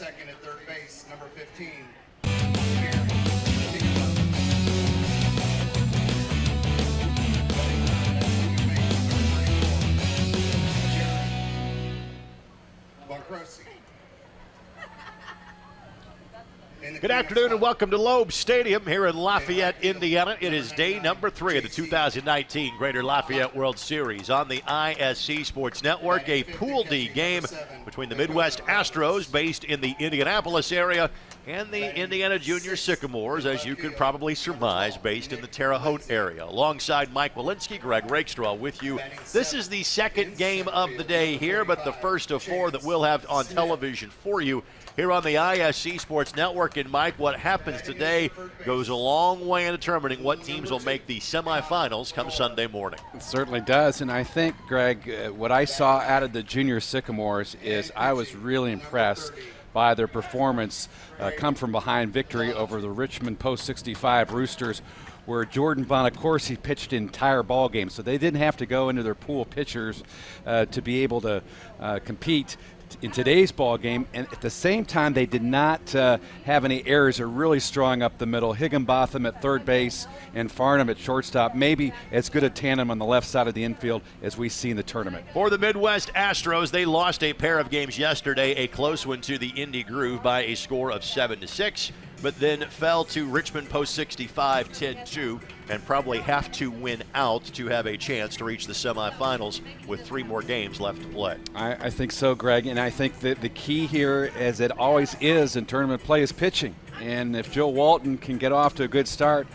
second at third base, number 15. Good afternoon and welcome to Loeb Stadium here in Lafayette, Indiana. It is day number 3 of the 2019 Greater Lafayette World Series on the ISC Sports Network. A Pool D game between the Midwest Astros, based in the Indianapolis area, and the Indiana Junior Sycamores, as you could probably surmise, based in the Terre Haute area. Alongside Mike Walensky, Greg Rakestraw with you. This is the second game of the day here, but the first of 4 that we'll have on television for you here on the ISC Sports Network. And Mike, what happens today goes a long way in determining what teams will make the semifinals come Sunday morning. It certainly does, and I think, Greg, what I saw out of the Junior Sycamores is I was really impressed by their performance, come from behind victory over the Richmond Post 65 Roosters, where Jordan Bonacorsi pitched the entire ball game. So they didn't have to go into their pool pitchers to be able to compete in today's ball game, and at the same time they did not have any errors. They're really strong up the middle. Higginbotham at third base and Farnham at shortstop, maybe as good a tandem on the left side of the infield as we see in the tournament. For the Midwest Astros, they lost a pair of games yesterday, a close one to the Indy Groove by a score of 7-6, but then fell to Richmond Post 65 10-2 and probably have to win out to have a chance to reach the semifinals with 3 more games left to play. I think so, Greg, and I think that the key here, as it always is in tournament play, is pitching. And if Joe Walton can get off to a good start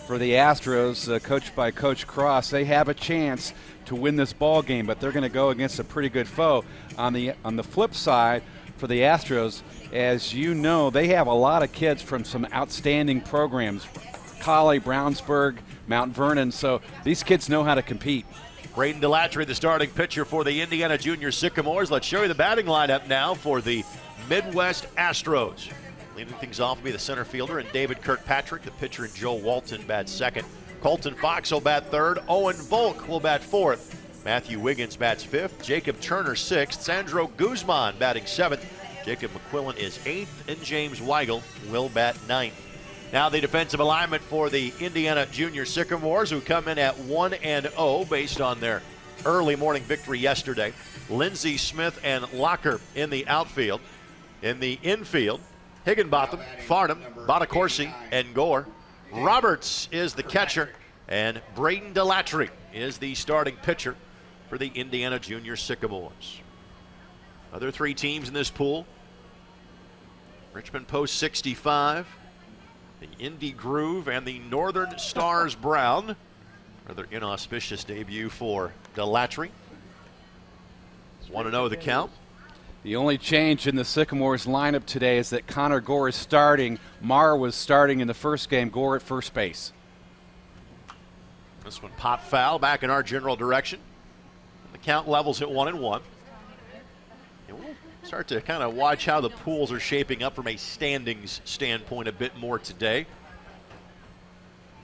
for the Astros, coached by Coach Cross, they have a chance to win this ball game, but they're going to go against a pretty good foe. On the flip side, for the Astros, as you know, they have a lot of kids from some outstanding programs, Colley, Brownsburg, Mount Vernon, so these kids know how to compete. Braden Delatry, the starting pitcher for the Indiana Junior Sycamores. Let's show you the batting lineup now for the Midwest Astros. Leading things off will be the center fielder and David Kirkpatrick, the pitcher, and Joe Walton bats second. Colton Fox will bat third. Owen Volk will bat fourth. Matthew Wiggins bats fifth. Jacob Turner sixth. Sandro Guzman batting seventh. Jacob McQuillan is eighth, and James Weigel will bat ninth. Now the defensive alignment for the Indiana Junior Sycamores, who come in at 1-0 based on their early morning victory yesterday. Lindsey Smith and Locker in the outfield. In the infield, Higginbotham, Farnham, Bonacorsi, and Gore. Roberts is the catcher, and Braden Delatry is the starting pitcher for the Indiana Junior Sycamores. Other 3 teams in this pool: Richmond Post 65, the Indy Groove, and the Northern Stars Brown. Rather inauspicious debut for Delatry. 1-0 the count. The only change in the Sycamores lineup today is that Connor Gore is starting. Marr was starting in the first game. Gore at first base. This one pop foul back in our general direction. The count levels at 1-1. And we'll start to kind of watch how the pools are shaping up from a standings standpoint a bit more today,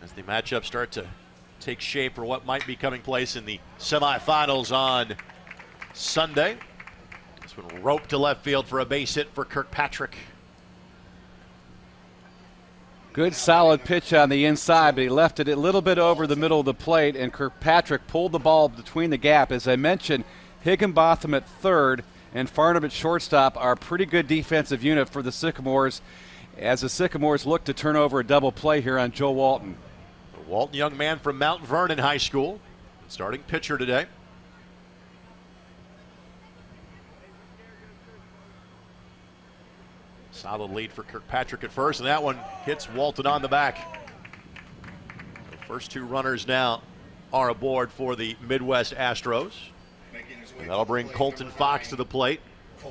as the matchups start to take shape for what might be coming place in the semifinals on Sunday. This one roped to left field for a base hit for Kirkpatrick. Good solid pitch on the inside, but he left it a little bit over the middle of the plate, and Kirkpatrick pulled the ball between the gap. As I mentioned, Higginbotham at third and Farnham at shortstop are a pretty good defensive unit for the Sycamores, as the Sycamores look to turn over a double play here on Joe Walton. The Walton young man from Mount Vernon High School, starting pitcher today. Solid lead for Kirkpatrick at first, and that one hits Walton on the back. The first 2 runners now are aboard for the Midwest Astros. And that'll bring Colton Fox to the plate.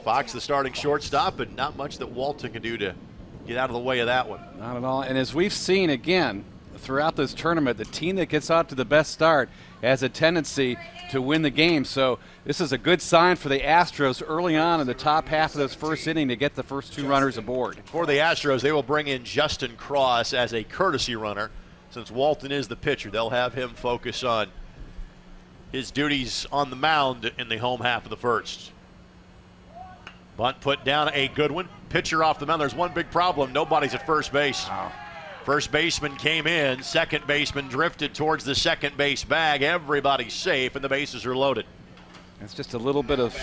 Fox, the starting shortstop, but not much that Walton can do to get out of the way of that one. Not at all. And as we've seen again throughout this tournament, the team that gets out to the best start has a tendency to win the game. So this is a good sign for the Astros early on in the top half of this first inning to get the first 2 runners aboard. For the Astros, they will bring in Justin Cross as a courtesy runner. Since Walton is the pitcher, they'll have him focus on his duties on the mound in the home half of the first. Bunt put down, a good one. Pitcher off the mound. There's one big problem. Nobody's at first base. Wow. First baseman came in. Second baseman drifted towards the second base bag. Everybody's safe, and the bases are loaded. It's just a little bit of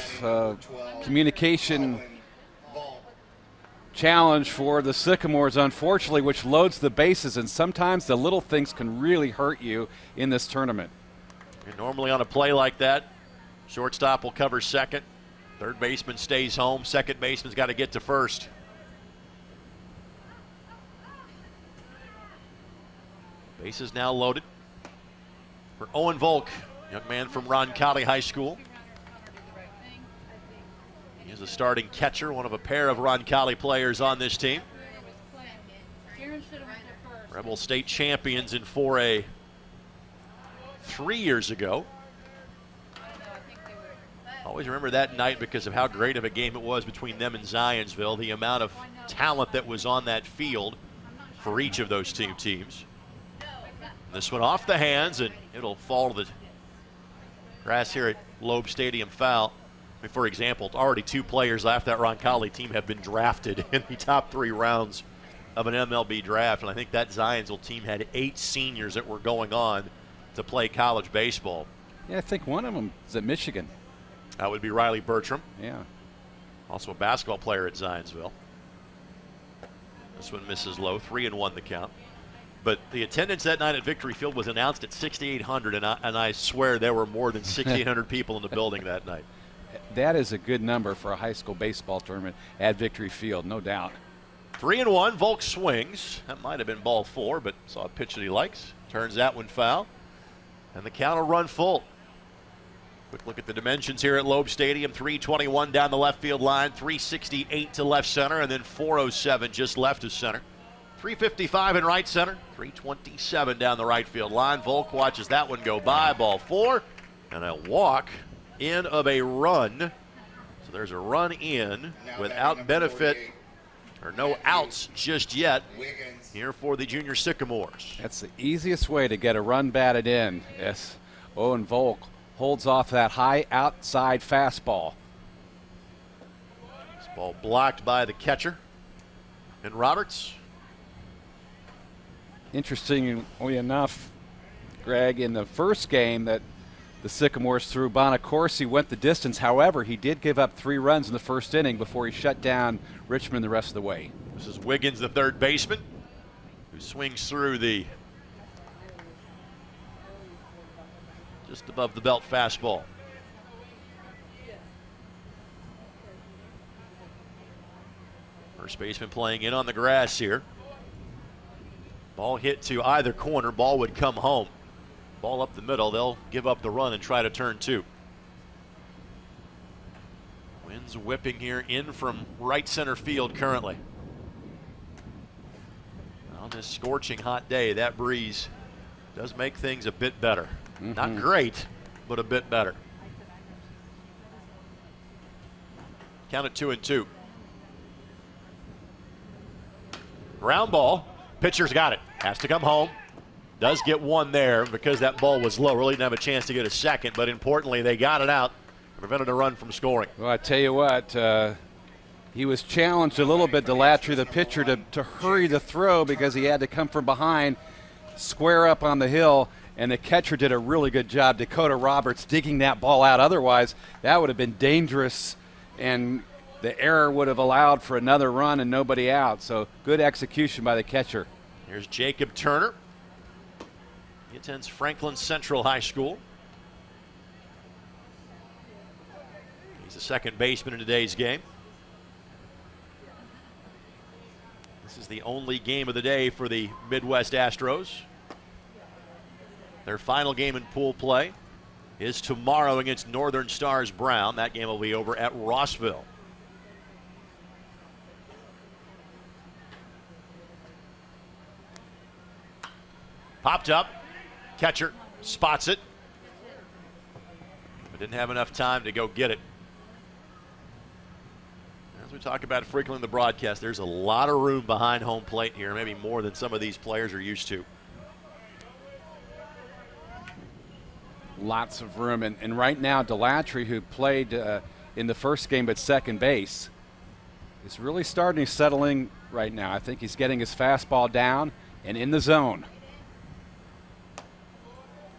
communication challenge for the Sycamores, unfortunately, which loads the bases, and sometimes the little things can really hurt you in this tournament. And normally on a play like that, shortstop will cover second. Third baseman stays home. Second baseman's got to get to first. Bases now loaded for Owen Volk, young man from Roncalli High School. He is a starting catcher, one of a pair of Roncalli players on this team. Rebel state champions in 4A 3 years ago. Always remember that night because of how great of a game it was between them and Zionsville, the amount of talent that was on that field for each of those two teams. This one off the hands, and it'll fall to the grass here at Loeb Stadium foul. I mean, for example, already two players after that Roncalli team have been drafted in the top 3 rounds of an MLB draft, and I think that Zionsville team had 8 seniors that were going on to play college baseball. Yeah, I think one of them is at Michigan. That would be Riley Bertram. Yeah. Also a basketball player at Zionsville. This one misses low, 3-1 the count. But the attendance that night at Victory Field was announced at 6,800, and I swear there were more than 6,800 people in the building that night. That is a good number for a high school baseball tournament at Victory Field, no doubt. 3-1, Volk swings. That might have been ball 4, but saw a pitch that he likes. Turns that one foul. And the count will run full. Quick look at the dimensions here at Loeb Stadium. 321 down the left field line, 368 to left center, and then 407 just left of center. 355 in right center, 327 down the right field line. Volk watches that one go by. Ball 4, and a walk in of a run. So there's a run in without benefit or no outs just yet here for the junior Sycamores. That's the easiest way to get a run batted in. Yes, Owen Volk holds off that high outside fastball. This ball blocked by the catcher. And Roberts. Interestingly enough, Greg, in the first game that the Sycamores threw, Bonacorsi went the distance. However, he did give up 3 runs in the first inning before he shut down Richmond the rest of the way. This is Wiggins, the third baseman, who swings through the just above the belt fastball. First baseman playing in on the grass here. Ball hit to either corner, ball would come home. Ball up the middle, they'll give up the run and try to turn 2. Wind's whipping here in from right center field currently. On this scorching hot day, that breeze does make things a bit better. Not great, but a bit better. Count it 2-2. Ground ball. Pitcher's got it. Has to come home. Does get one there because that ball was low. Really didn't have a chance to get a second, but importantly, they got it out and prevented a run from scoring. Well, I tell you what, he was challenged a little bit, Delatry, the pitcher, to hurry the throw because he had to come from behind, square up on the hill, and the catcher did a really good job, Dakota Roberts, digging that ball out. Otherwise, that would have been dangerous, and the error would have allowed for another run and nobody out. So good execution by the catcher. Here's Jacob Turner. He attends Franklin Central High School. He's the second baseman in today's game. This is the only game of the day for the Midwest Astros. Their final game in pool play is tomorrow against Northern Stars Brown. That game will be over at Rossville. Popped up, catcher spots it, but didn't have enough time to go get it. As we talk about frequently in the broadcast, there's a lot of room behind home plate here, maybe more than some of these players are used to. Lots of room, and right now Delatry, who played in the first game at second base, He's really starting to settle in right now. I think he's getting his fastball down and in the zone.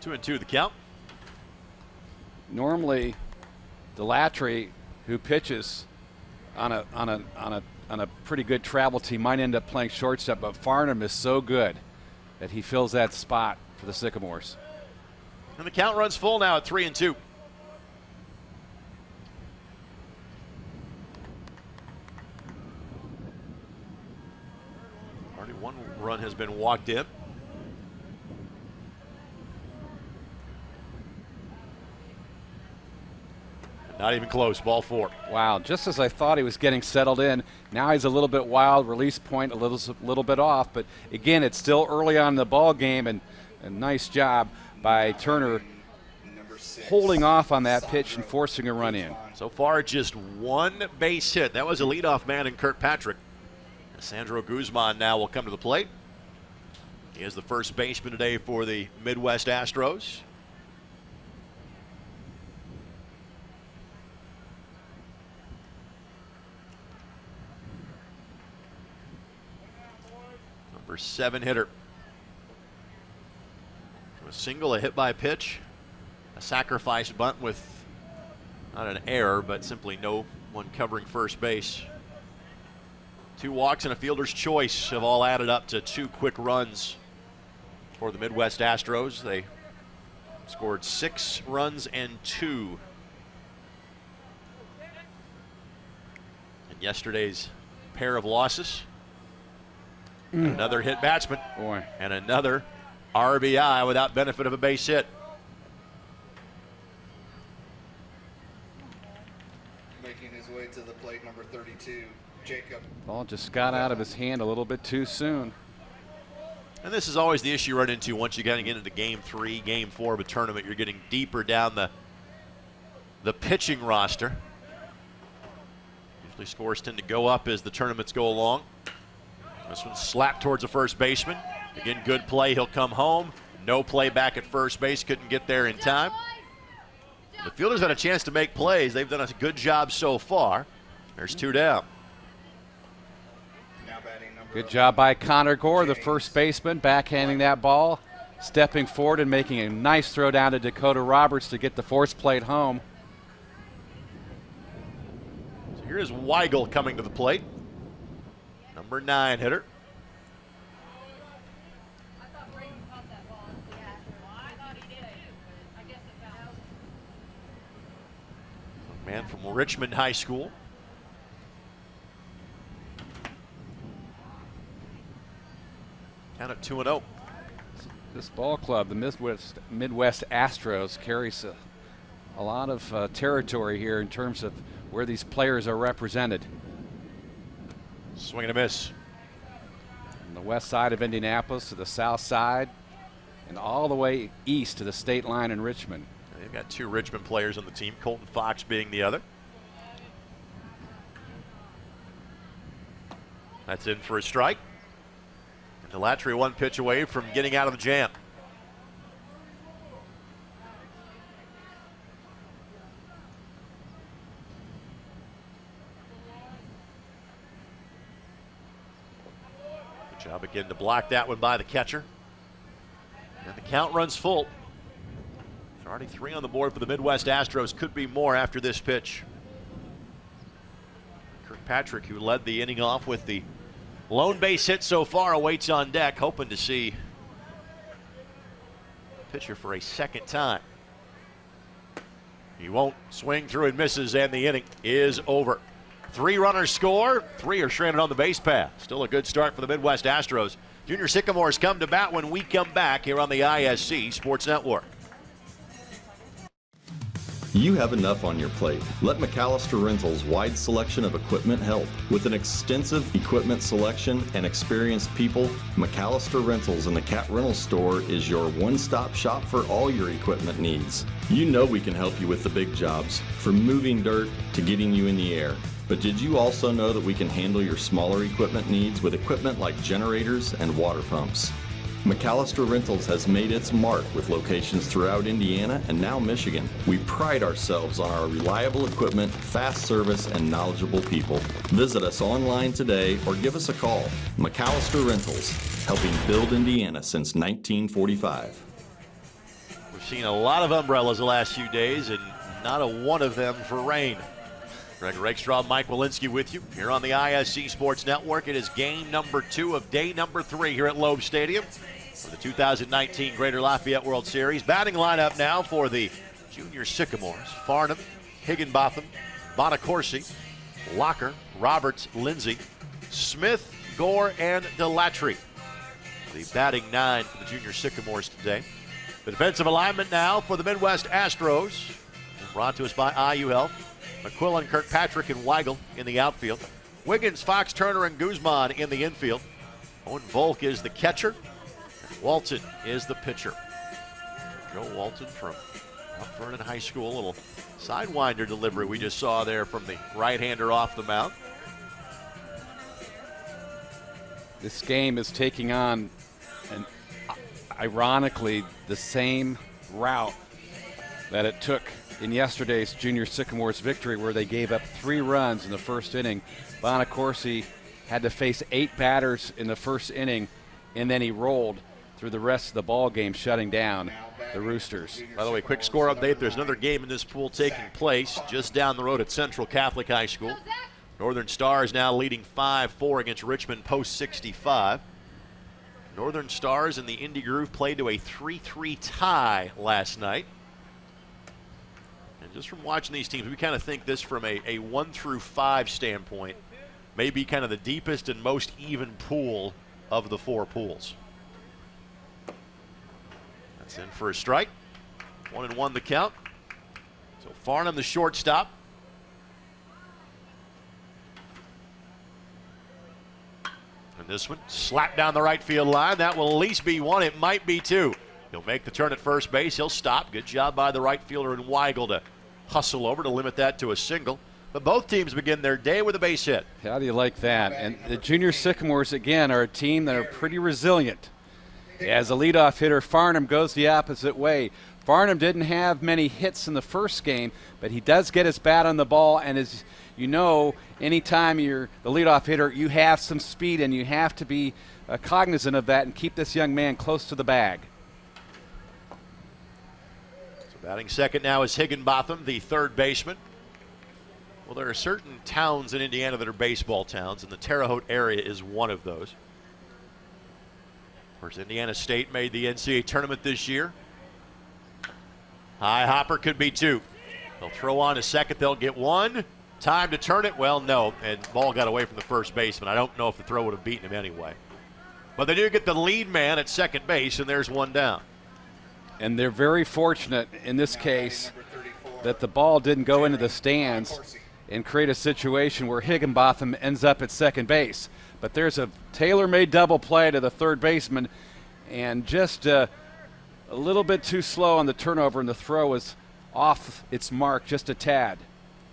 2-2 the count. Normally, Delatry, who pitches on a pretty good travel team, might end up playing shortstop, but Farnham is so good that he fills that spot for the Sycamores. And the count runs full now at 3-2. Already one run has been walked in. Not even close, ball 4. Wow, just as I thought he was getting settled in, now he's a little bit wild, release point a little bit off, but again, it's still early on in the ball game, and a nice job by Turner holding off on that pitch and forcing a run in. So far, just one base hit. That was a leadoff man in Kirkpatrick. Sandro Guzman now will come to the plate. He is the first baseman today for the Midwest Astros. Number 7 hitter. A single, a hit by pitch, a sacrifice bunt with not an error, but simply no one covering first base. 2 walks and a fielder's choice have all added up to 2 quick runs for the Midwest Astros. They scored 6 runs and 2 in yesterday's pair of losses. Another hit batsman. Boy. And another RBI without benefit of a base hit. Making his way to the plate, number 32, Jacob. Ball just got out of his hand a little bit too soon. And this is always the issue you run into once you get into game 3, game 4 of a tournament. You're getting deeper down the pitching roster. Usually scores tend to go up as the tournaments go along. This one's slapped towards the first baseman. Again, good play. He'll come home. No play back at first base. Couldn't get there in time. The fielders had a chance to make plays. They've done a good job so far. There's 2 down. Good job by Connor Gore, the first baseman, backhanding that ball, stepping forward and making a nice throw down to Dakota Roberts to get the force plate home. So here's Weigel coming to the plate. Number 9 hitter. Man from Richmond High School. Count at 2-0. This ball club, the Midwest Astros, carries a lot of territory here in terms of where these players are represented. Swing and a miss. From the west side of Indianapolis to the south side and all the way east to the state line in Richmond. They've got 2 Richmond players on the team, Colton Fox being the other. That's in for a strike. And Delatry 1 pitch away from getting out of the jam. Good job again to block that one by the catcher. And the count runs full. There's already 3 on the board for the Midwest Astros. Could be more after this pitch. Kirkpatrick, who led the inning off with the lone base hit so far, awaits on deck, hoping to see the pitcher for a second time. He won't. Swing through and misses, and the inning is over. 3 runners score, 3 are stranded on the base path. Still a good start for the Midwest Astros. Junior Sycamores come to bat when we come back here on the ISC Sports Network. You have enough on your plate. Let McAllister Rentals' wide selection of equipment help. With an extensive equipment selection and experienced people, McAllister Rentals in the Cat Rental Store is your one-stop shop for all your equipment needs. You know we can help you with the big jobs, from moving dirt to getting you in the air. But did you also know that we can handle your smaller equipment needs with equipment like generators and water pumps? McAllister Rentals has made its mark with locations throughout Indiana and now Michigan. We pride ourselves on our reliable equipment, fast service, and knowledgeable people. Visit us online today or give us a call. McAllister Rentals, helping build Indiana since 1945. We've seen a lot of umbrellas the last few days and not a one of them for rain. Greg Rakestraw, Mike Walensky with you here on the ISC Sports Network. It is game number 2 of day number 3 here at Loeb Stadium for the 2019 Greater Lafayette World Series. Batting lineup now for the Junior Sycamores: Farnham, Higginbotham, Bonacorsi, Locker, Roberts, Lindsay, Smith, Gore, and Delatry. The batting 9 for the Junior Sycamores today. The defensive alignment now for the Midwest Astros, brought to us by IU Health. McQuillan, Kirkpatrick, and Weigel in the outfield. Wiggins, Fox, Turner, and Guzman in the infield. Owen Volk is the catcher. And Walton is the pitcher. Joe Walton from Mount Vernon High School. A little sidewinder delivery we just saw there from the right-hander off the mound. This game is taking on, ironically, the same route that it took in yesterday's Junior Sycamores victory, where they gave up 3 runs in the first inning. Bonacorsi had to face 8 batters in the first inning, and then he rolled through the rest of the ball game, shutting down the Roosters. By the way, quick score update. There's another game in this pool taking place just down the road at Central Catholic High School. Northern Stars now leading 5-4 against Richmond Post 65. Northern Stars and the Indy Groove played to a 3-3 tie last night. And just from watching these teams, we kind of think this from a 1 through 5 standpoint may be kind of the deepest and most even pool of the 4 pools. That's in for a strike. 1-1 the count. So Farnham, the shortstop. And this one slapped down the right field line. That will at least be 1. It might be 2. He'll make the turn at first base. He'll stop. Good job by the right fielder in Weigel to hustle over to limit that to a single. But both teams begin their day with a base hit. How do you like that? And the Junior Sycamores, again, are a team that are pretty resilient. As a leadoff hitter, Farnham goes the opposite way. Farnham didn't have many hits in the first game, but he does get his bat on the ball, and as you know, anytime you're the leadoff hitter, you have some speed, and you have to be cognizant of that and keep this young man close to the bag. So batting second now is Higginbotham, the third baseman. Well, there are certain towns in Indiana that are baseball towns, and the Terre Haute area is one of those. Of course, Indiana State made the NCAA tournament this year. High hopper could be 2. They'll throw on a second. They'll get 1. Time to turn it. Well, no. And ball got away from the first baseman. I don't know if the throw would have beaten him anyway. But they do get the lead man at second base, and there's 1 down. And they're very fortunate in this case that the ball didn't go into the stands and create a situation where Higginbotham ends up at second base. But there's a tailor-made double play to the third baseman, and just a little bit too slow on the turnover, and the throw was off its mark just a tad.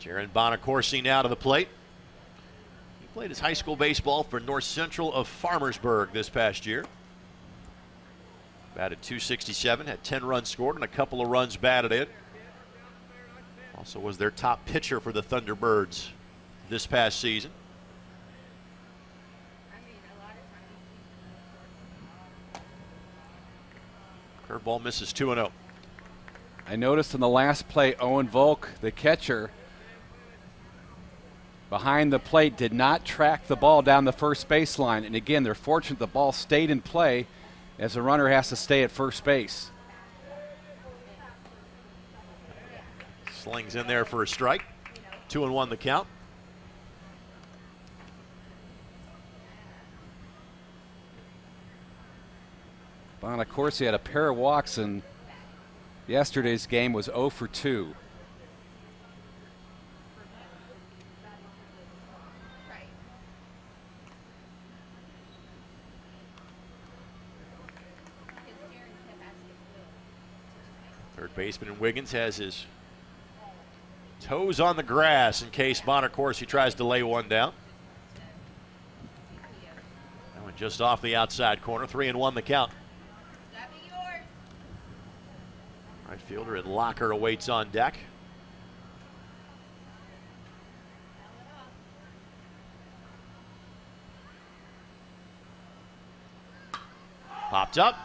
Jaron Bonacorsi now to the plate. He played his high school baseball for North Central of Farmersburg this past year. Batted .267, had 10 runs scored and a couple of runs batted in. Also was their top pitcher for the Thunderbirds this past season. Curveball misses 2-0. I noticed in the last play, Owen Volk, the catcher, behind the plate did not track the ball down the first baseline. And again, they're fortunate the ball stayed in play as the runner has to stay at first base. Slings in there for a strike. 2-1 the count. Bonacorsi had a pair of walks in yesterday's game, was 0 for 2. Third baseman Wiggins has his toes on the grass in case Bonacorsi tries to lay 1 down. That one just off the outside corner. 3-1 the count. Right fielder and Locker awaits on deck. Popped up.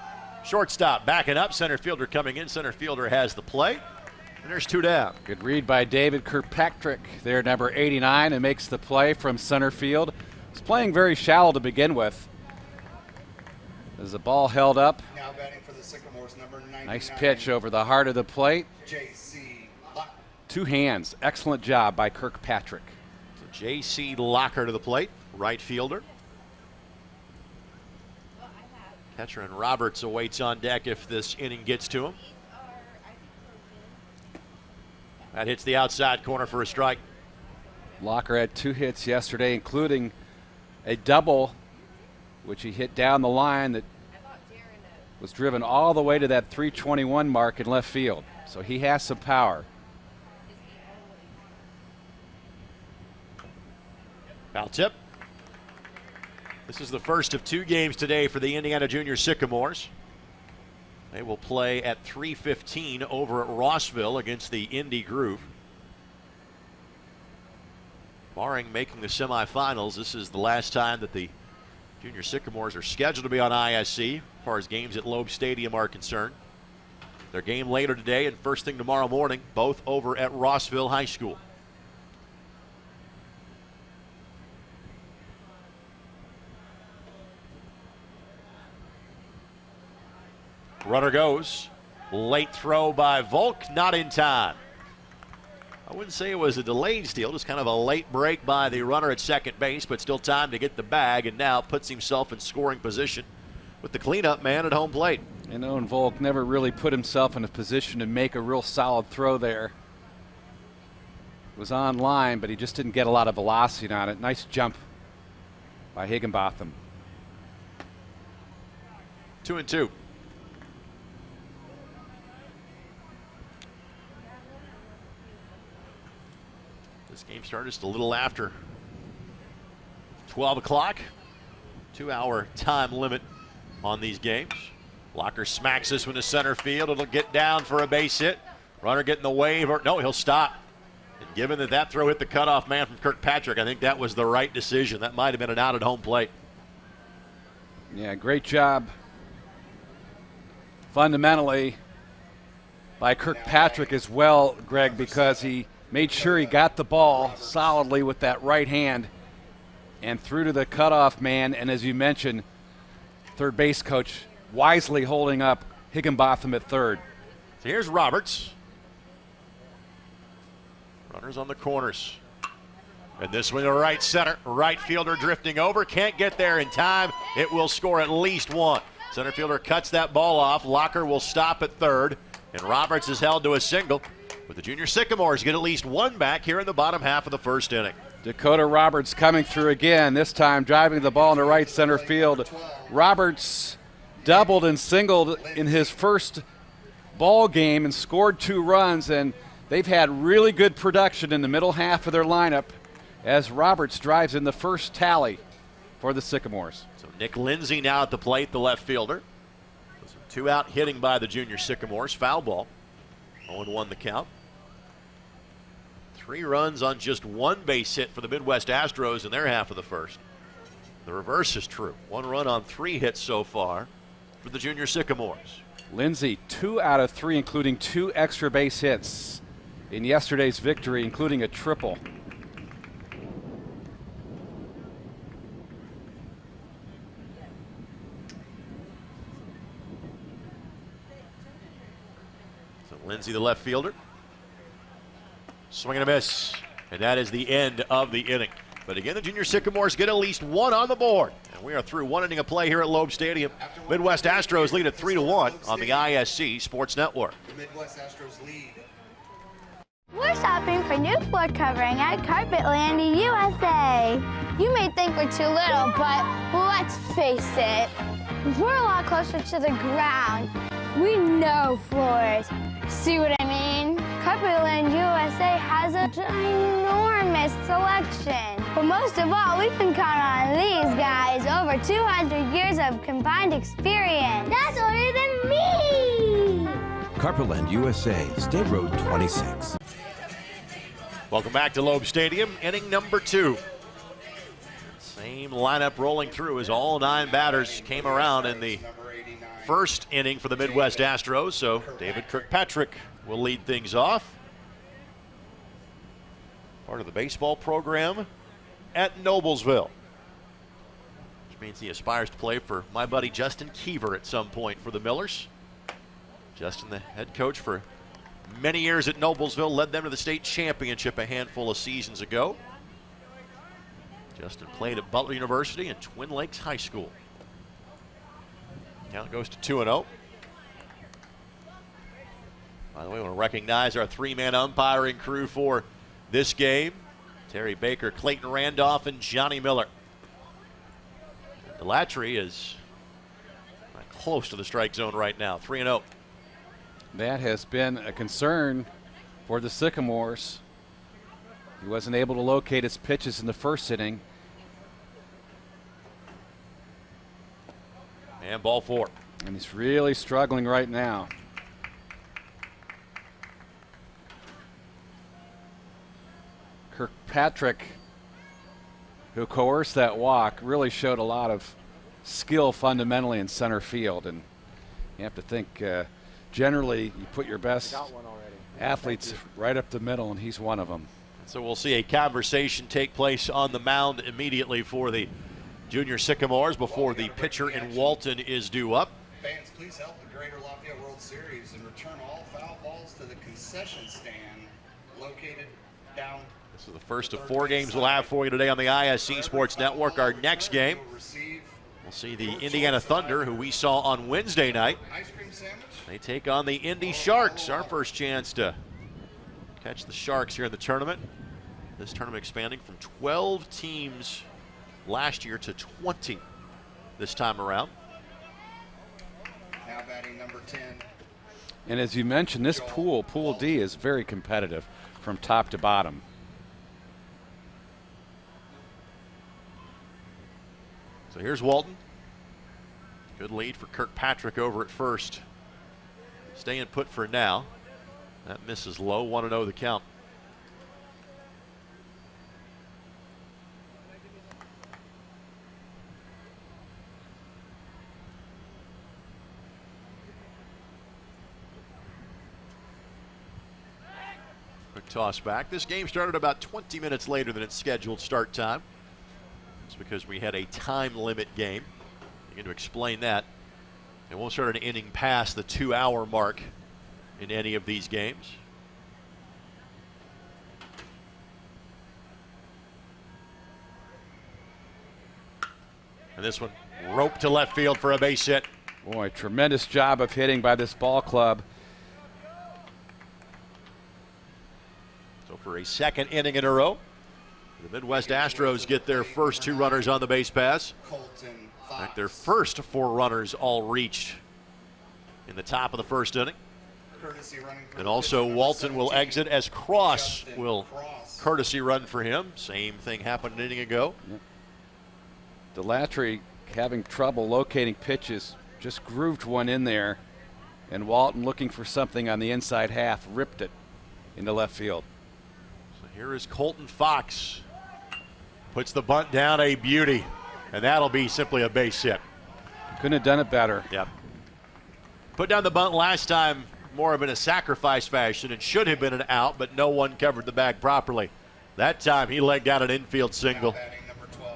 Shortstop backing up. Center fielder coming in. Center fielder has the play. And there's 2 down. Good read by David Kirkpatrick there, number 89, and makes the play from center field. He's playing very shallow to begin with. As the ball held up. Now batting for the Sycamores, number 99. Nice pitch over the heart of the plate. J.C. 2 hands. Excellent job by Kirkpatrick. So J.C. Locker to the plate, right fielder. Catcher and Roberts awaits on deck if this inning gets to him. That hits the outside corner for a strike. Locker had 2 hits yesterday, including a double, which he hit down the line that was driven all the way to that 321 mark in left field. So he has some power. Foul tip. This is the first of 2 games today for the Indiana Junior Sycamores. They will play at 3:15 over at Rossville against the Indy Groove. Barring making the semifinals, this is the last time that the Junior Sycamores are scheduled to be on ISC as far as games at Loeb Stadium are concerned. Their game later today and first thing tomorrow morning, both over at Rossville High School. Runner goes. Late throw by Volk, not in time. I wouldn't say it was a delayed steal, just kind of a late break by the runner at second base, but still time to get the bag, and now puts himself in scoring position with the cleanup man at home plate. And Owen Volk never really put himself in a position to make a real solid throw there. Was on line, but he just didn't get a lot of velocity on it. Nice jump by Higginbotham. 2-2. This game started just a little after 12 o'clock. 2-hour time limit on these games. Locker smacks this one to center field. It'll get down for a base hit. Runner getting the wave. No, he'll stop. And given that that throw hit the cutoff man from Kirkpatrick, I think that was the right decision. That might have been an out at home plate. Yeah, great job fundamentally by Kirkpatrick as well, Greg, because he made sure he got the ball solidly with that right hand and through to the cutoff man. And as you mentioned, third base coach wisely holding up Higginbotham at third. So here's Roberts. Runners on the corners. And this one to right center. Right fielder drifting over. Can't get there in time. It will score at least 1. Center fielder cuts that ball off. Locker will stop at third. And Roberts is held to a single. But the Junior Sycamores get at least 1 back here in the bottom half of the first inning. Dakota Roberts coming through again, this time driving the ball into right center field. Roberts doubled and singled in his first ball game and scored 2 runs, and they've had really good production in the middle half of their lineup as Roberts drives in the first tally for the Sycamores. So Nick Lindsay now at the plate, the left fielder. 2 out hitting by the Junior Sycamores. Foul ball. 0-1 the count. 3 runs on just 1 base hit for the Midwest Astros in their half of the first. The reverse is true. 1 run on 3 hits so far for the Junior Sycamores. Lindsay, 2 out of 3, including 2 extra base hits in yesterday's victory, including a triple. So Lindsay, the left fielder. Swing and a miss. And that is the end of the inning. But again, the Junior Sycamores get at least 1 on the board. And we are through 1 inning of play here at Loeb Stadium. Midwest Astros lead at 3-1 on the ISC Sports Network. The Midwest Astros lead. We're shopping for new floor covering at Carpetland USA. You may think we're too little, but let's face it, we're a lot closer to the ground. We know floors. See what I mean? Carpetland USA has a ginormous selection. But most of all, we can count on these guys. Over 200 years of combined experience. That's older than me! Carpetland USA, State Road 26. Welcome back to Loeb Stadium, inning number 2. Same lineup rolling through as all 9 batters came around in the first inning for the Midwest Astros. So David Kirkpatrick will lead things off. Part of the baseball program at Noblesville, which means he aspires to play for my buddy Justin Keever at some point for the Millers. Justin, the head coach for many years at Noblesville, led them to the state championship a handful of seasons ago. Justin played at Butler University and Twin Lakes High School. Count goes to 2-0. By the way, I want to recognize our 3-man umpiring crew for this game. Terry Baker, Clayton Randolph, and Johnny Miller. Delatry is not close to the strike zone right now, 3-0. That has been a concern for the Sycamores. He wasn't able to locate his pitches in the first inning. And ball 4. And he's really struggling right now. Kirkpatrick, who coerced that walk, really showed a lot of skill fundamentally in center field. And you have to think, generally, you put your best athletes right up the middle, and he's one of them. So we'll see a conversation take place on the mound immediately for the Junior Sycamores before the pitcher in Walton is due up. Fans, please help the Greater Lafayette World Series and return all foul balls to the concession stand located down. This is the first of 4 games we'll have for you today on the ISC Sports Network. Our next game, we'll see the Indiana Thunder, who we saw on Wednesday night. They take on the Indy Sharks. Our first chance to catch the Sharks here in the tournament. This tournament expanding from 12 teams last year to 20 this time around. Now batting number 10. And as you mentioned, this Pool D, is very competitive from top to bottom. So here's Walton. Good lead for Kirkpatrick over at first. Staying put for now. That misses low, 1-0 the count. Quick toss back. This game started about 20 minutes later than its scheduled start time. It's because we had a time limit game. I'm going to explain that. It won't start an inning past the 2-hour mark in any of these games. And this one roped to left field for a base hit. Boy, tremendous job of hitting by this ball club. So for a second inning in a row, the Midwest Astros get their first 2 runners on the base pass. In fact, their first 4 runners all reached in the top of the first inning. And also Walton will exit as Cross will courtesy run for him. Same thing happened an inning ago. Delatry having trouble locating pitches, just grooved one in there, and Walton, looking for something on the inside half, ripped it into left field. So here is Colton Fox. Puts the bunt down, a beauty. And that'll be simply a base hit. Couldn't have done it better. Yep. Put down the bunt last time more of in a sacrifice fashion. It should have been an out, but no one covered the bag properly. That time he legged out an infield single.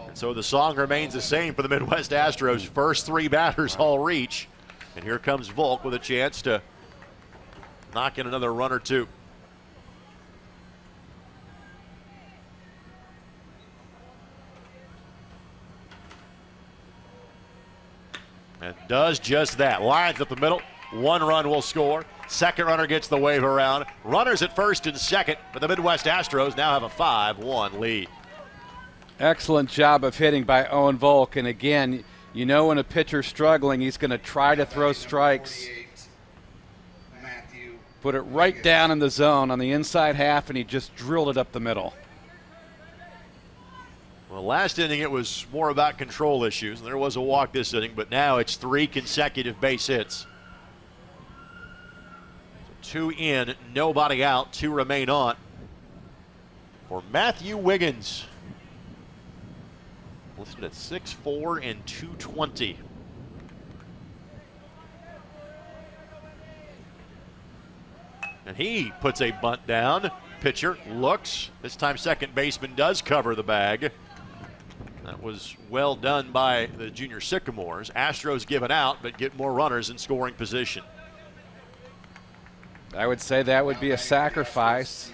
And so the song remains the same for the Midwest Astros. First 3 batters all reach. And here comes Volk with a chance to knock in another run or 2. And does just that. Lines up the middle. 1 run will score. Second runner gets the wave around. Runners at first and second, but the Midwest Astros now have a 5-1 lead. Excellent job of hitting by Owen Volk. And again, you know when a pitcher's struggling, he's going to try to throw strikes. Put it right down in the zone on the inside half, and he just drilled it up the middle. Well, last inning it was more about control issues, and there was a walk this inning, but now it's 3 consecutive base hits. 2 in, nobody out, 2 remain on for Matthew Wiggins. Listed at 6'4" and 220. And he puts a bunt down. Pitcher looks. This time second baseman does cover the bag. That was well done by the junior Sycamores. Astros given out, but get more runners in scoring position. I would say that would be a sacrifice.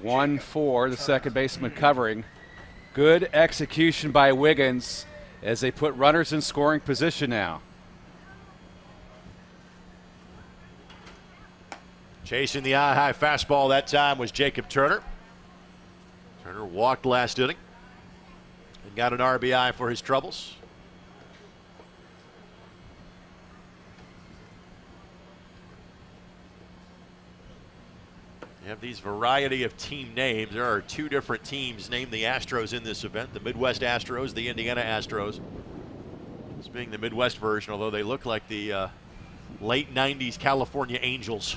1-4, the second baseman covering. Good execution by Wiggins as they put runners in scoring position now. Chasing the eye-high fastball that time was Jacob Turner. Turner walked last inning and got an RBI for his troubles. You have these variety of team names. There are 2 different teams named the Astros in this event. The Midwest Astros, the Indiana Astros. This being the Midwest version, although they look like the late 90s California Angels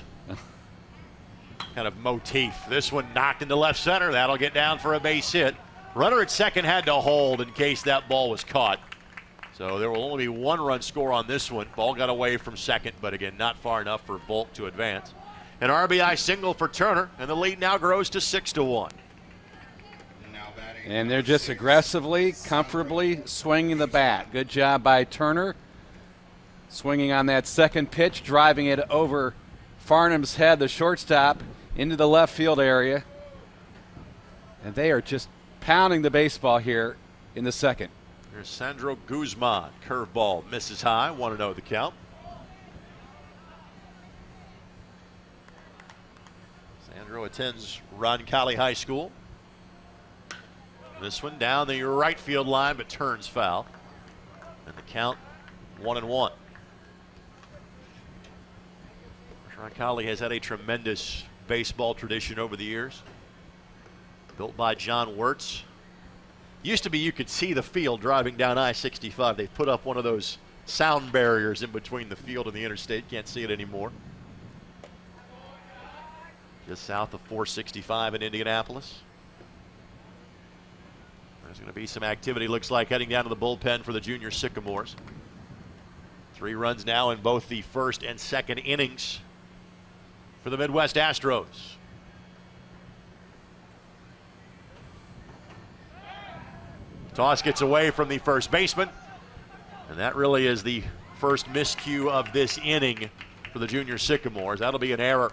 kind of motif. This one knocked into left center. That'll get down for a base hit. Runner at second had to hold in case that ball was caught. So there will only be 1 run score on this one. Ball got away from second, but again, not far enough for Volk to advance. An RBI single for Turner, and the lead now grows to 6-1. And they're just aggressively, comfortably swinging the bat. Good job by Turner. Swinging on that second pitch, driving it over Farnham's head, the shortstop, into the left field area. And they are just pounding the baseball here in the second. Here's Sandro Guzman. Curveball misses high. 1-0 the count. Sandro attends Roncalli High School. This one down the right field line, but turns foul. And the count 1-1. Roncalli has had a tremendous baseball tradition over the years. Built by John Wirtz. Used to be you could see the field driving down I-65. They put up one of those sound barriers in between the field and the interstate. Can't see it anymore. Just south of 465 in Indianapolis. There's going to be some activity, looks like, heading down to the bullpen for the junior Sycamores. 3 runs now in both the first and second innings for the Midwest Astros. Toss gets away from the first baseman, and that really is the first miscue of this inning for the junior Sycamores. That'll be an error.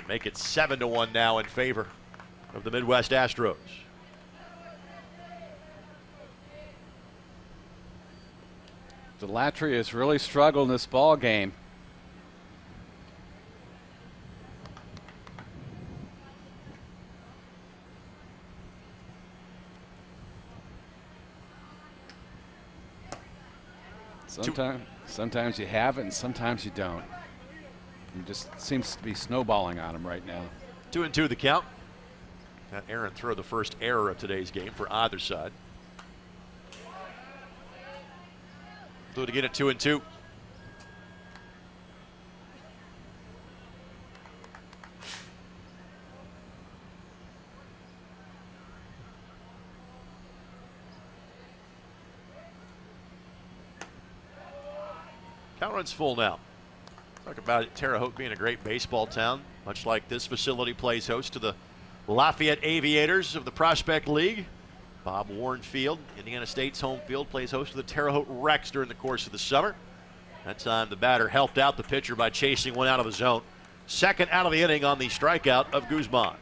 Make it 7-1 now in favor of the Midwest Astros. Delatry has really struggled in this ball game. Sometimes you have it and sometimes you don't. It just seems to be snowballing on him right now. 2-2 the count. Got Aaron throw the first error of today's game for either side. Do it again at 2-2. Count runs full now. Talk about Terre Haute being a great baseball town, much like this facility plays host to the Lafayette Aviators of the Prospect League. Bob Warren Field, Indiana State's home field, plays host to the Terre Haute Rex during the course of the summer. That time the batter helped out the pitcher by chasing one out of the zone. Second out of the inning on the strikeout of Guzman.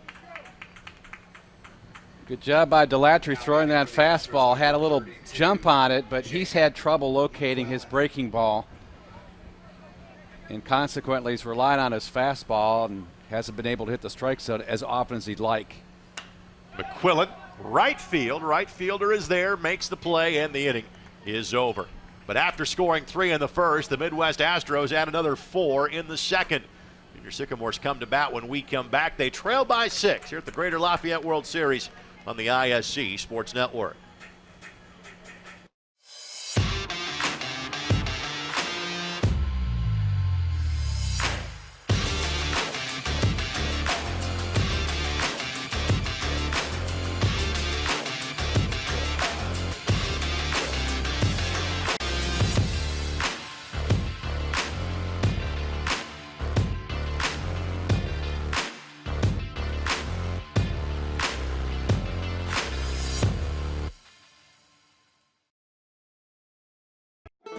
Good job by Delatry throwing that fastball. Had a little jump on it, but he's had trouble locating his breaking ball. And consequently, he's relied on his fastball and hasn't been able to hit the strike zone as often as he'd like. McQuillan, right field. Right fielder is there, makes the play, and the inning is over. But after scoring 3 in the first, the Midwest Astros add another 4 in the second. Junior Sycamores come to bat when we come back. They trail by 6 here at the Greater Lafayette World Series on the ISC Sports Network.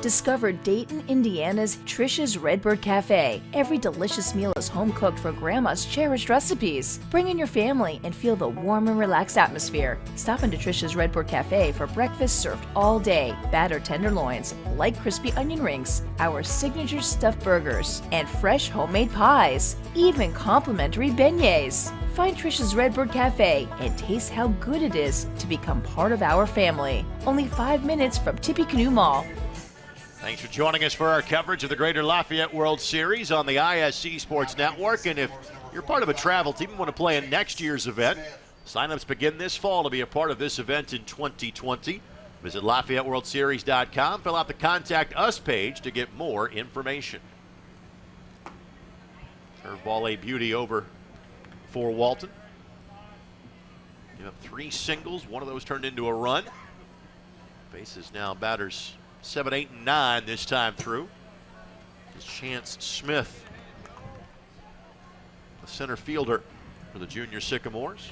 Discover Dayton, Indiana's Trish's Redbird Cafe. Every delicious meal is home cooked for Grandma's cherished recipes. Bring in your family and feel the warm and relaxed atmosphere. Stop into Trish's Redbird Cafe for breakfast served all day, battered tenderloins, light crispy onion rings, our signature stuffed burgers, and fresh homemade pies. Even complimentary beignets. Find Trish's Redbird Cafe and taste how good it is to become part of our family. Only 5 minutes from Tippecanoe Mall. Thanks for joining us for our coverage of the Greater Lafayette World Series on the ISC Sports Network. And if you're part of a travel team and want to play in next year's event, signups begin this fall to be a part of this event in 2020. Visit LafayetteWorldSeries.com. Fill out the Contact Us page to get more information. Curveball a beauty over for Walton. You have 3 singles. One of those turned into a run. Bases now batters 7, 8, and 9 this time through. It's Chance Smith, the center fielder for the junior Sycamores.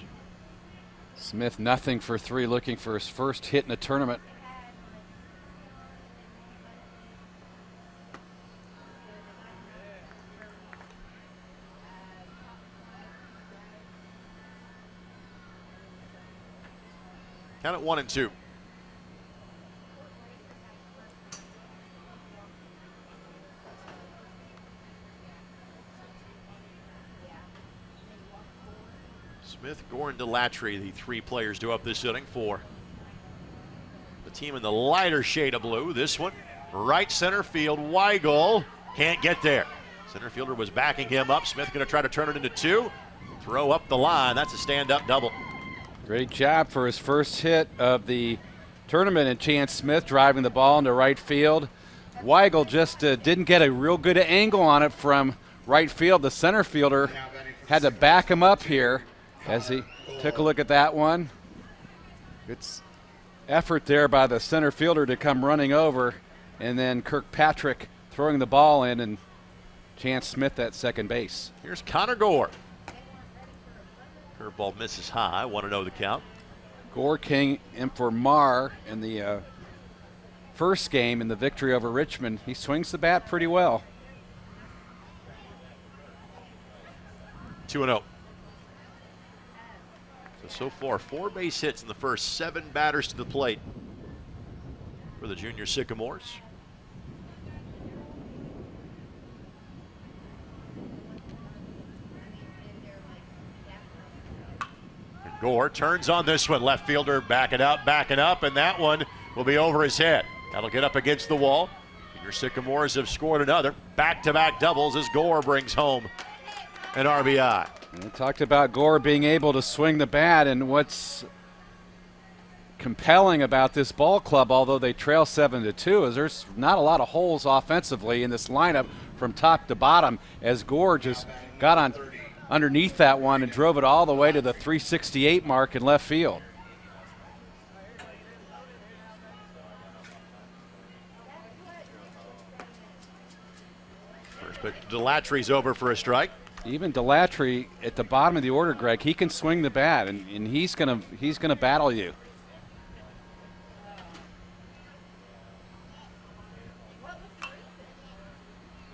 Smith 0 for 3, looking for his first hit in the tournament. Count it 1-2. Smith, Gore, and Delatry, the 3 players due up this inning for the team in the lighter shade of blue. This one, right center field. Weigel can't get there. Center fielder was backing him up. Smith going to try to turn it into 2. Throw up the line. That's a stand-up double. Great job for his first hit of the tournament, and Chance Smith driving the ball into right field. Weigel just didn't get a real good angle on it from right field. The center fielder had to back him up here as he took a look at that one. Good effort there by the center fielder to come running over, and then Kirkpatrick throwing the ball in, and Chance Smith at second base. Here's Connor Gore. Curveball misses high. 1-0 the count. Gore came in for Marr in the first game in the victory over Richmond. He swings the bat pretty well. 2-0. So far, 4 base hits in the first 7 batters to the plate for the junior Sycamores. And Gore turns on this one. Left fielder backing up, and that one will be over his head. That'll get up against the wall. Junior Sycamores have scored another back-to-back doubles as Gore brings home an RBI. We talked about Gore being able to swing the bat, and what's compelling about this ball club, although they trail 7-2, is there's not a lot of holes offensively in this lineup from top to bottom, as Gore just got on underneath that one and drove it all the way to the 368 mark in left field. First pitch, Delatry's over for a strike. Even Delatry at the bottom of the order, Greg, he can swing the bat, and he's gonna battle you.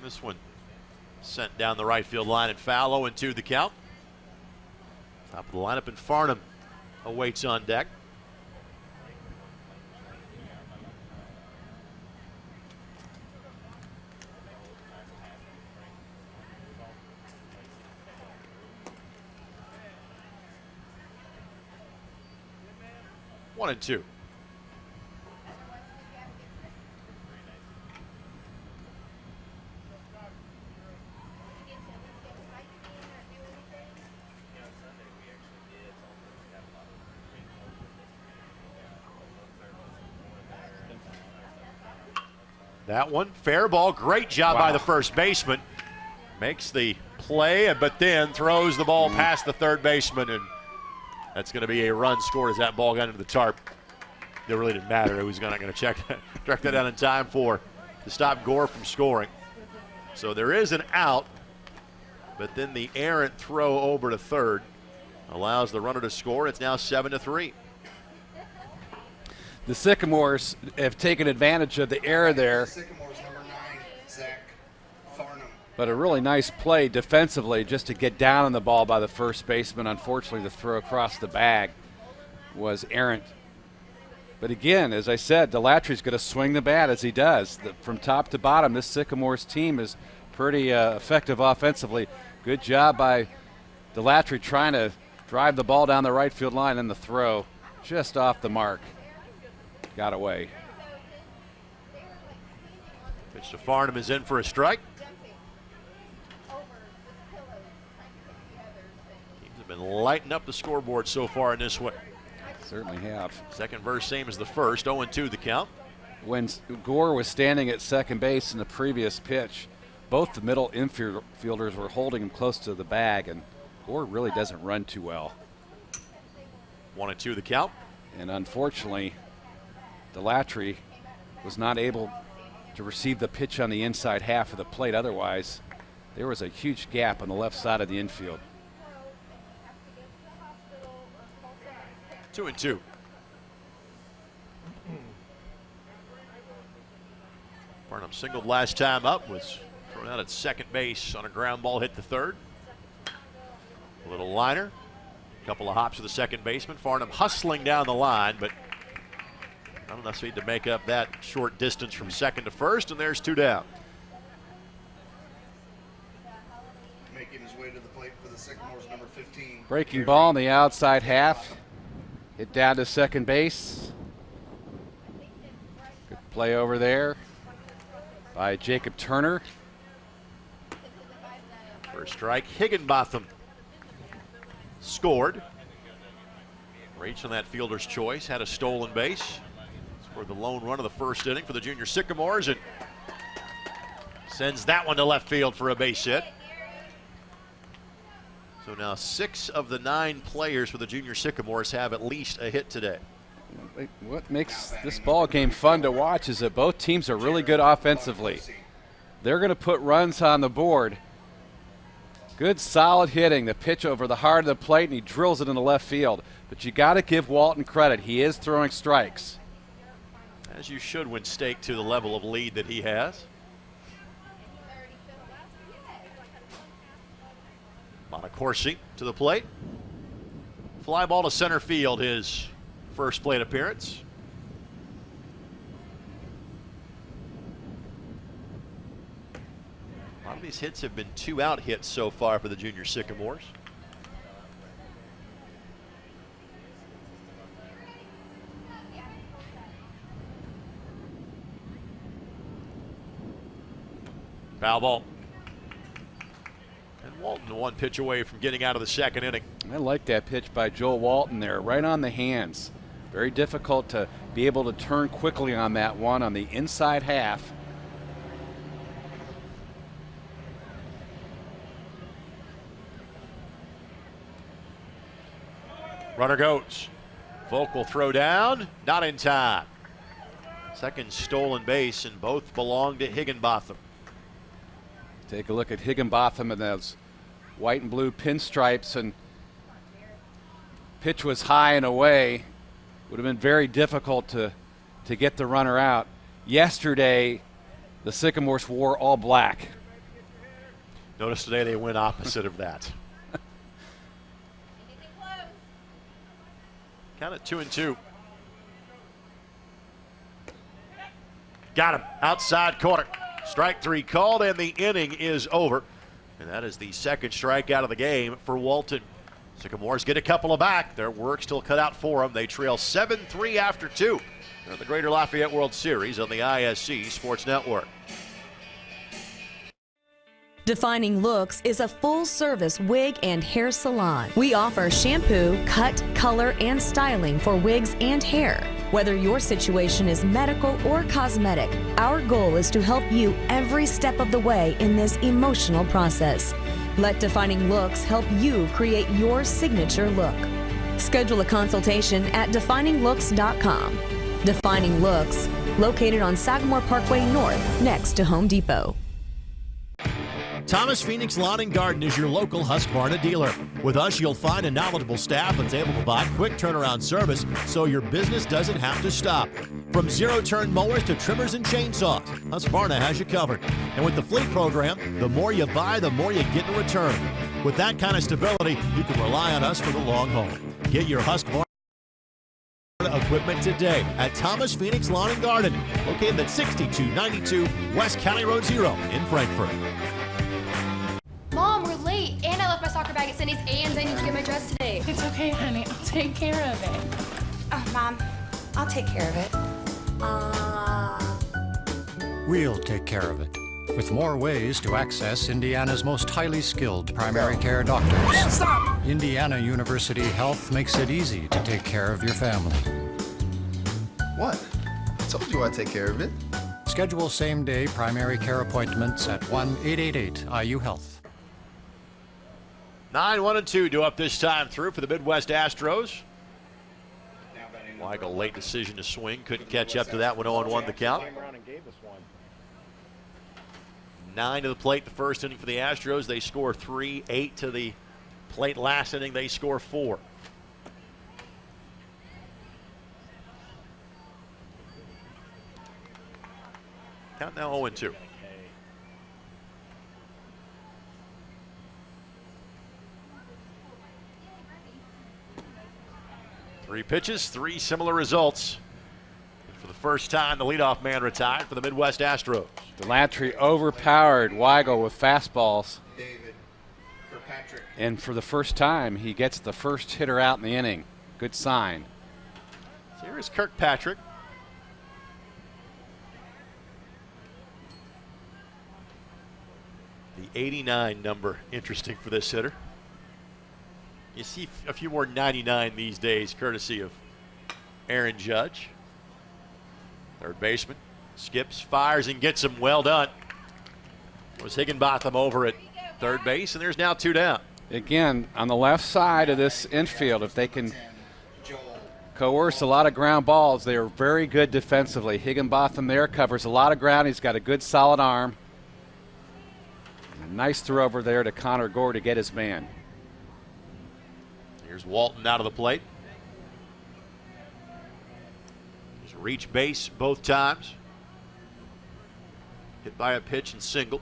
This one sent down the right field line and foul. 0-2 the count. Top of the lineup, and Farnham awaits on deck. One and two. That one, fair ball, great job by the first baseman. Makes the play, but then throws the ball past the third baseman, and that's going to be a run scored as that ball got into the tarp. It really didn't matter. It was not going to track that down in time to stop Gore from scoring. So there is an out, but then the errant throw over to third allows the runner to score. It's now 7-3. the Sycamores have taken advantage of the error there. Sycamores number 9, Zach Farnham. But a really nice play defensively just to get down on the ball by the first baseman. Unfortunately, the throw across the bag was errant. But again, as I said, Delatry's going to swing the bat as he does. From top to bottom, this Sycamores team is pretty effective offensively. Good job by Delatry trying to drive the ball down the right field line, and the throw just off the mark. Got away. Pitch to Farnham is in for a strike. Teams have been lighting up the scoreboard so far in this one. Certainly have. Second verse, same as the first, 0-2 the count. When Gore was standing at second base in the previous pitch, both the middle infielders were holding him close to the bag, and Gore really doesn't run too well. 1-2 the count. And unfortunately, Delatry was not able to receive the pitch on the inside half of the plate. Otherwise, there was a huge gap on the left side of the infield. 2-2. Farnham singled last time up, was thrown out at second base on a ground ball hit to third. A little liner, a couple of hops to the second baseman. Farnham hustling down the line, but not enough speed to make up that short distance from second to first, and there's 2 down. Making his way to the plate for the Sycamores number 15. Breaking ball on the outside half. Hit down to second base. Good play over there by Jacob Turner. First strike, Higginbotham scored. Reached on that fielder's choice, had a stolen base. Scored the lone run of the first inning for the junior Sycamores and sends that one to left field for a base hit. So now 6 of the 9 players for the junior Sycamores have at least a hit today. What makes this ball game fun to watch is that both teams are really good offensively. They're going to put runs on the board. Good solid hitting. The pitch over the heart of the plate, and he drills it into left field. But you got to give Walton credit. He is throwing strikes. As you should when staked to the level of lead that he has. Monacorsi to the plate. Fly ball to center field, his first plate appearance. A lot of these hits have been 2-out hits so far for the junior Sycamores. Foul ball. And Walton 1 pitch away from getting out of the second inning. I like that pitch by Joel Walton there, right on the hands. Very difficult to be able to turn quickly on that one on the inside half. Runner goes. Volk will throw down, not in time. Second stolen base, and both belong to Higginbotham. Take a look at Higginbotham and those white and blue pinstripes, and pitch was high and away. Would have been very difficult to get the runner out. Yesterday, the Sycamores wore all black. Notice today they went opposite of that. Count it 2-2. Got him outside corner. Strike 3 called, and the inning is over. And that is the second strikeout of the game for Walton. Sycamores get a couple of back. Their work still cut out for them. They trail 7-3 after 2. They're the Greater Lafayette World Series on the ISC Sports Network. Defining Looks is a full-service wig and hair salon. We offer shampoo, cut, color, and styling for wigs and hair. Whether your situation is medical or cosmetic, our goal is to help you every step of the way in this emotional process. Let Defining Looks help you create your signature look. Schedule a consultation at defininglooks.com. Defining Looks, located on Sycamore Parkway North, next to Home Depot. Thomas Phoenix Lawn and Garden is your local Husqvarna dealer. With us, you'll find a knowledgeable staff that's able to provide quick turnaround service so your business doesn't have to stop. From zero-turn mowers to trimmers and chainsaws, Husqvarna has you covered. And with the fleet program, the more you buy, the more you get in return. With that kind of stability, you can rely on us for the long haul. Get your Husqvarna equipment today at Thomas Phoenix Lawn and Garden, located at 6292 West County Road 0 in Frankfort. Mom, we're late, and I left my soccer bag at Cindy's, and I need to get my dress today. It's okay, honey. I'll take care of it. Oh, Mom, I'll take care of it. We'll take care of it. With more ways to access Indiana's most highly skilled primary care doctors. Stop! Indiana University Health makes it easy to take care of your family. What? I told you I'd take care of it. Schedule same-day primary care appointments at 1-888-IU-HEALTH. 9-1-2 due up this time through for the Midwest Astros. Weigel, late decision to swing. Couldn't catch up to that one. 0-1 the count. 9 to the plate the first inning for the Astros. They score 3. 8 to the plate last inning. They score 4. Count now 0-2. Three pitches, 3 similar results. For the first time, the leadoff man retired for the Midwest Astros. Delatry overpowered Weigel with fastballs. David Kirkpatrick. And for the first time, he gets the first hitter out in the inning. Good sign. So here is Kirkpatrick. The 89 number, interesting for this hitter. You see a few more 99 these days, courtesy of Aaron Judge. Third baseman skips, fires, and gets him. Well done. It was Higginbotham over at third base, and there's now 2 down. Again, on the left side of this infield, if they can coerce a lot of ground balls, they are very good defensively. Higginbotham there covers a lot of ground. He's got a good solid arm. A nice throw over there to Connor Gore to get his man. Here's Walton out of the plate. He's reached base both times. Hit by a pitch and single.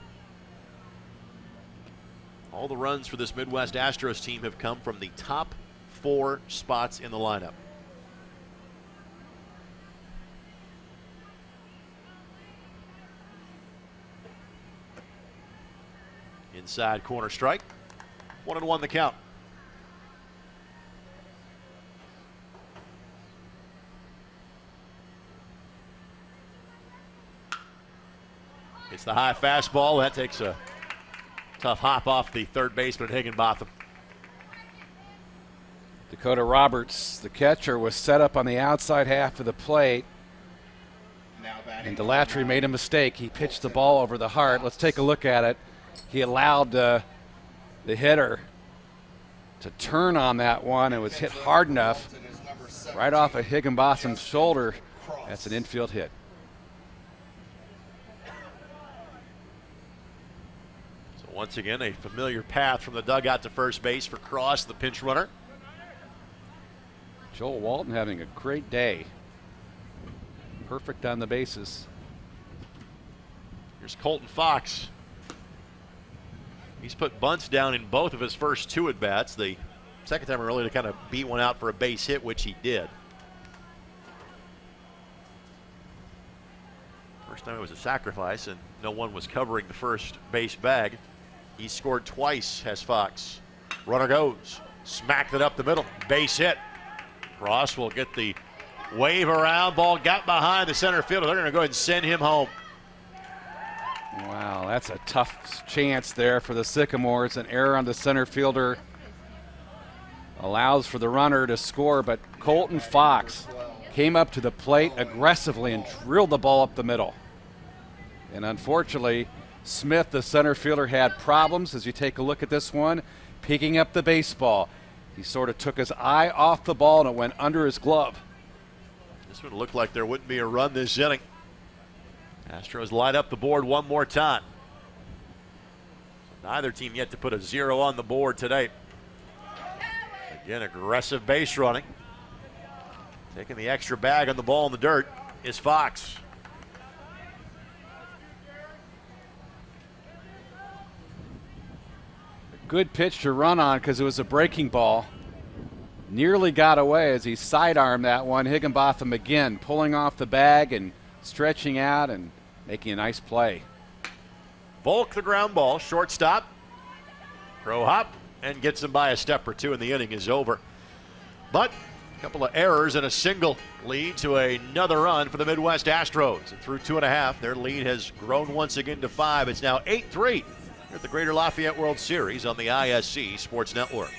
All the runs for this Midwest Astros team have come from the top 4 spots in the lineup. Inside corner strike. 1-1 the count. It's the high fastball. That takes a tough hop off the third baseman Higginbotham. Dakota Roberts, the catcher, was set up on the outside half of the plate. And Delatry made a mistake. He pitched the ball over the heart. Let's take a look at it. He allowed the hitter to turn on that one. It was hit hard enough right off of Higginbotham's shoulder. That's an infield hit. So once again, a familiar path from the dugout to first base for Cross, the pinch runner. Joel Walton having a great day. Perfect on the bases. Here's Colton Fox. He's put bunts down in both of his first 2 at-bats. The second time really to kind of beat one out for a base hit, which he did. First time it was a sacrifice and no one was covering the first base bag. He scored twice, has Fox. Runner goes, smacked it up the middle, base hit. Cross will get the wave around, ball got behind the center fielder. They're going to go ahead and send him home. Wow, that's a tough chance there for the Sycamores. An error on the center fielder allows for the runner to score, but Colton Fox came up to the plate aggressively and drilled the ball up the middle. And unfortunately, Smith, the center fielder, had problems as you take a look at this one, picking up the baseball. He sort of took his eye off the ball and it went under his glove. This one looked like there wouldn't be a run this inning. Astros light up the board one more time. Neither team yet to put a 0 on the board today. Again, aggressive base running. Taking the extra bag on the ball in the dirt is Fox. A good pitch to run on because it was a breaking ball. Nearly got away as he sidearmed that one. Higginbotham again pulling off the bag and stretching out and making a nice play. Volk the ground ball, shortstop. Pro hop and gets him by a step or two, and the inning is over. But a couple of errors and a single lead to another run for the Midwest Astros. And through 2.5, their lead has grown once again to 5. It's now 8-3 here at the Greater Lafayette World Series on the ISC Sports Network.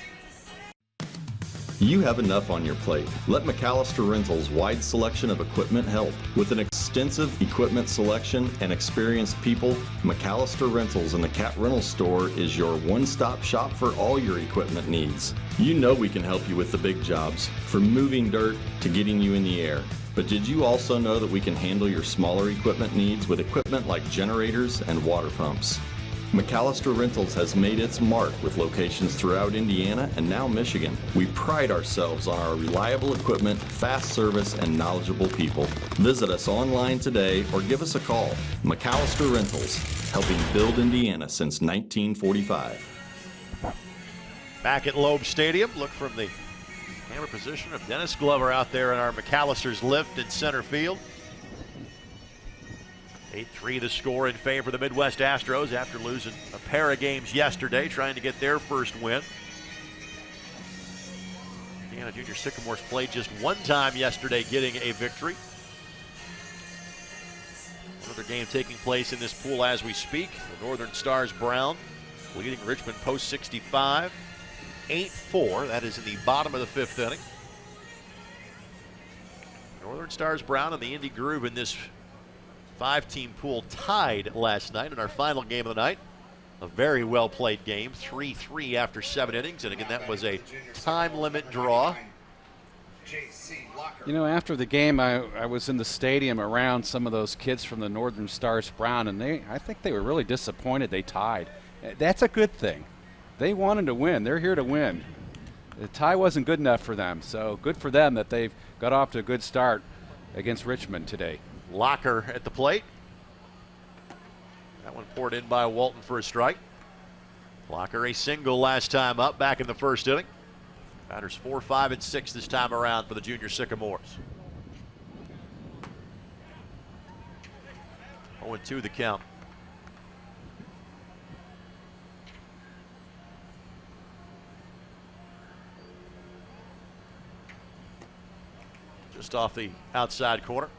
You have enough on your plate. Let McAllister Rentals' wide selection of equipment help. With an extensive equipment selection and experienced people, McAllister Rentals in the Cat Rental Store is your one-stop shop for all your equipment needs. You know we can help you with the big jobs, from moving dirt to getting you in the air. But did you also know that we can handle your smaller equipment needs with equipment like generators and water pumps? McAllister Rentals has made its mark with locations throughout Indiana and now Michigan. We pride ourselves on our reliable equipment, fast service, and knowledgeable people. Visit us online today or give us a call. McAllister Rentals, helping build Indiana since 1945. Back at Loeb Stadium, look from the camera position of Dennis Glover out there in our McAllister's lift in center field. 8-3 the score in favor of the Midwest Astros after losing a pair of games yesterday, trying to get their first win. Indiana Junior Sycamores played just one time yesterday, getting a victory. Another game taking place in this pool as we speak. The Northern Stars Brown leading Richmond Post 65. 8-4, that is in the bottom of the 5th inning. Northern Stars Brown and the Indy Groove in this 5-team pool tied last night in our final game of the night. A very well played game, 3-3 after 7 innings, and again that was a time limit draw. You know, after the game I was in the stadium around some of those kids from the Northern Stars Brown, and I think they were really disappointed they tied. That's a good thing. They wanted to win. They're here to win. The tie wasn't good enough for them, so good for them that they've got off to a good start against Richmond today. Locker at the plate. That one poured in by Walton for a strike. Locker a single last time up, back in the first inning. Batters 4, 5, and 6 this time around for the Junior Sycamores. 0-2 the count. Just off the outside corner.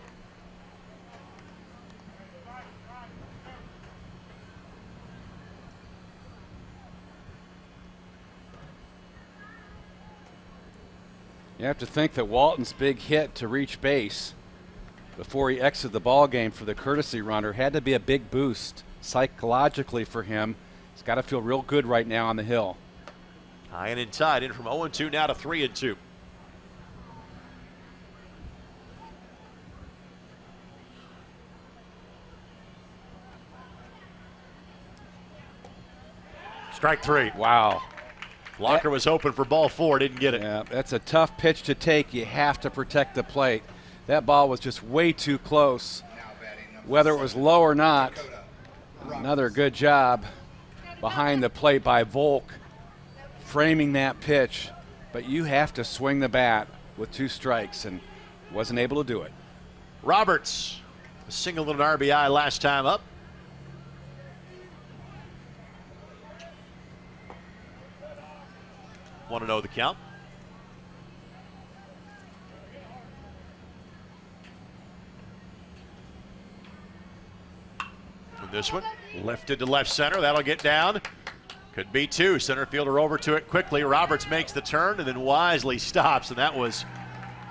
You have to think that Walton's big hit to reach base before he exited the ball game for the courtesy runner had to be a big boost psychologically for him. He's got to feel real good right now on the hill. High and inside, in from 0-2 now to 3-2. Strike 3. Wow. Locker was hoping for ball 4, didn't get it. Yeah, that's a tough pitch to take. You have to protect the plate. That ball was just way too close. Whether it was low or not, another good job behind the plate by Volk, framing that pitch. But you have to swing the bat with 2 strikes, and wasn't able to do it. Roberts, a single and an RBI last time up. Want to know the count? And this one lifted to left center. That'll get down. Could be 2. Center fielder over to it quickly. Roberts makes the turn and then wisely stops, and that was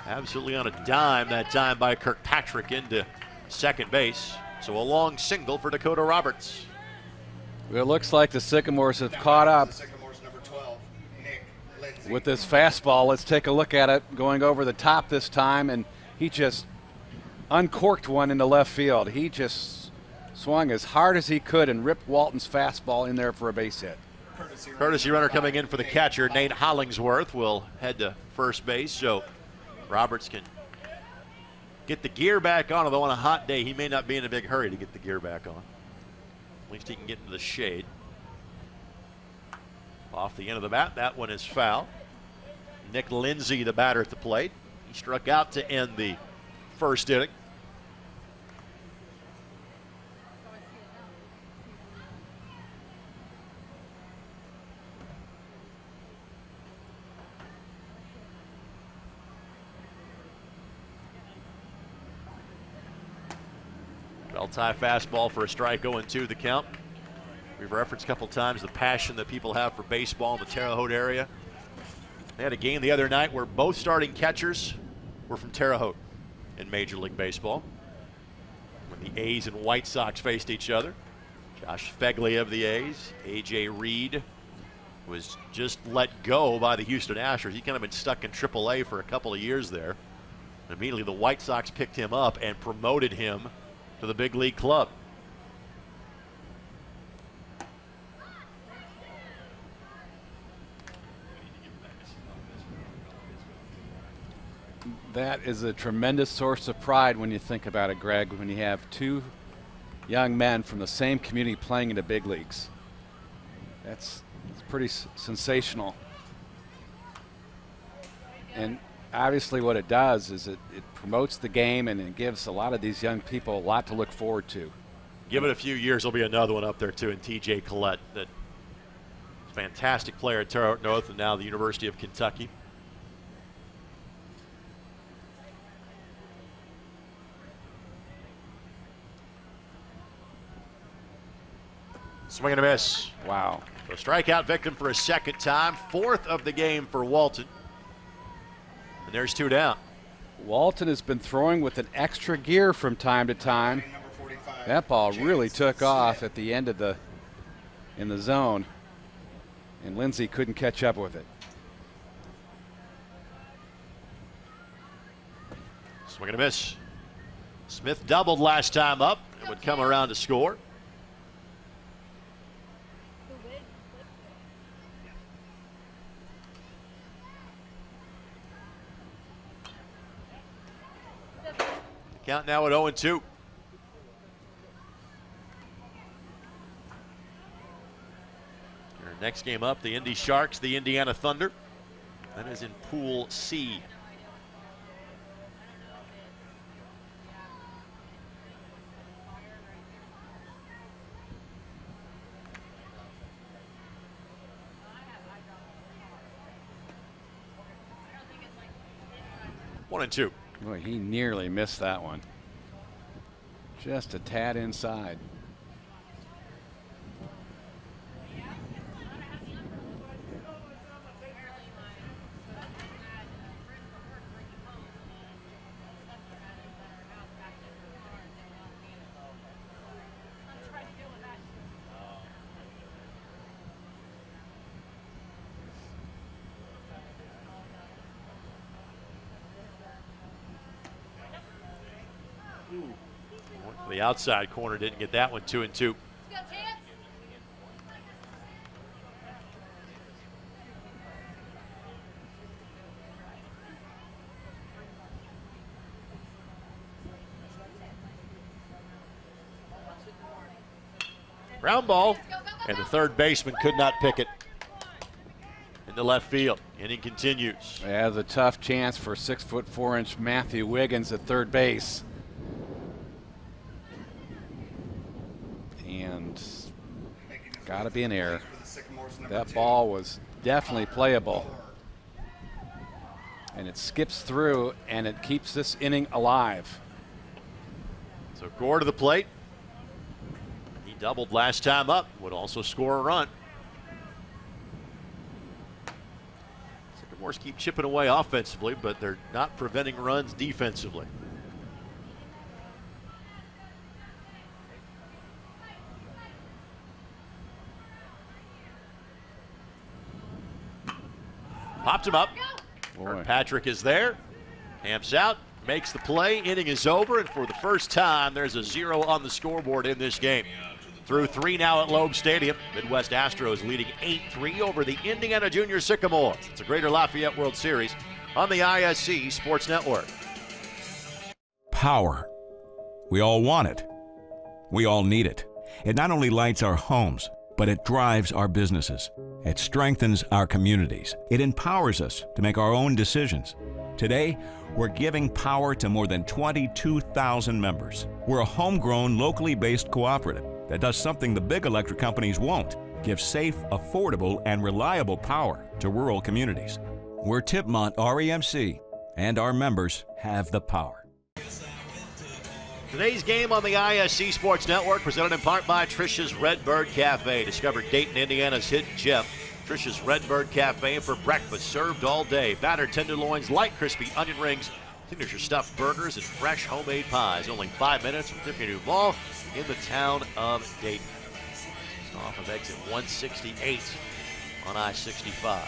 absolutely on a dime that time by Kirkpatrick into second base. So a long single for Dakota Roberts. Well, it looks like the Sycamores have caught up with this fastball. Let's take a look at it going over the top this time, and he just uncorked one into left field. He just swung as hard as he could and ripped Walton's fastball in there for a base hit. Courtesy runner coming in for the catcher, Nate Hollingsworth, will head to first base, so Roberts can get the gear back on, although on a hot day he may not be in a big hurry to get the gear back on. At least he can get into the shade. Off the end of the bat, that one is foul. Nick Lindsay, the batter at the plate. He struck out to end the first inning. Bell-tie fastball for a strike, 0-2 the count. We've referenced a couple times the passion that people have for baseball in the Terre Haute area. They had a game the other night where both starting catchers were from Terre Haute in Major League Baseball. When the A's and White Sox faced each other, Josh Fegley of the A's, A.J. Reed was just let go by the Houston Astros. He kind of been stuck in AAA for a couple of years there. And immediately the White Sox picked him up and promoted him to the big league club. That is a tremendous source of pride when you think about it, Greg, when you have two young men from the same community playing in the big leagues. It's pretty sensational. And obviously what it does is it promotes the game, and it gives a lot of these young people a lot to look forward to. Give it a few years, there'll be another one up there too in T.J. Collette, that fantastic player at Terre Haute North and now the University of Kentucky. Swing and a miss. Wow. So strikeout victim for a second time, fourth of the game for Walton. And there's two down. Walton has been throwing with an extra gear from time to time. That ball really took off at the end of in the zone, and Lindsay couldn't catch up with it. Swing and a miss. Smith doubled last time up and would come around to score. Count now at 0-2. Our next game up, the Indy Sharks, the Indiana Thunder. That is in Pool C. One and two. Boy, he nearly missed that one. Just a tad inside. The outside corner didn't get that one. 2-2. Ground ball, and the third baseman could not pick it into left field. Inning continues. It has a tough chance for 6'4" Matthew Wiggins at third base. And got to be an error. That ball was definitely playable. And it skips through, and it keeps this inning alive. So Gore to the plate. He doubled last time up, would also score a run. Sycamores keep chipping away offensively, but they're not preventing runs defensively. Popped him up. Patrick is there. Amps out. makes the play. Inning is over, and for the first time, there's a 0 on the scoreboard in this game. Through 3 now at Loeb Stadium, Midwest Astros leading 8-3 over the Indiana Junior Sycamores. It's a Greater Lafayette World Series on the ISC Sports Network. Power. We all want it. We all need it. It not only lights our homes, but it drives our businesses. It strengthens our communities. It empowers us to make our own decisions. Today, we're giving power to more than 22,000 members. We're a homegrown, locally based cooperative that does something the big electric companies won't: give safe, affordable, and reliable power to rural communities. We're Tipmont REMC, and our members have the power. Today's game on the ISC Sports Network, presented in part by Trish's Redbird Cafe. Discover Dayton, Indiana's hidden gem. Trish's Redbird Cafe for breakfast, served all day. Battered tenderloins, light crispy onion rings, signature stuffed burgers, and fresh homemade pies. Only 5 minutes from Tiffany Duval in the town of Dayton. It's off of exit 168 on I-65.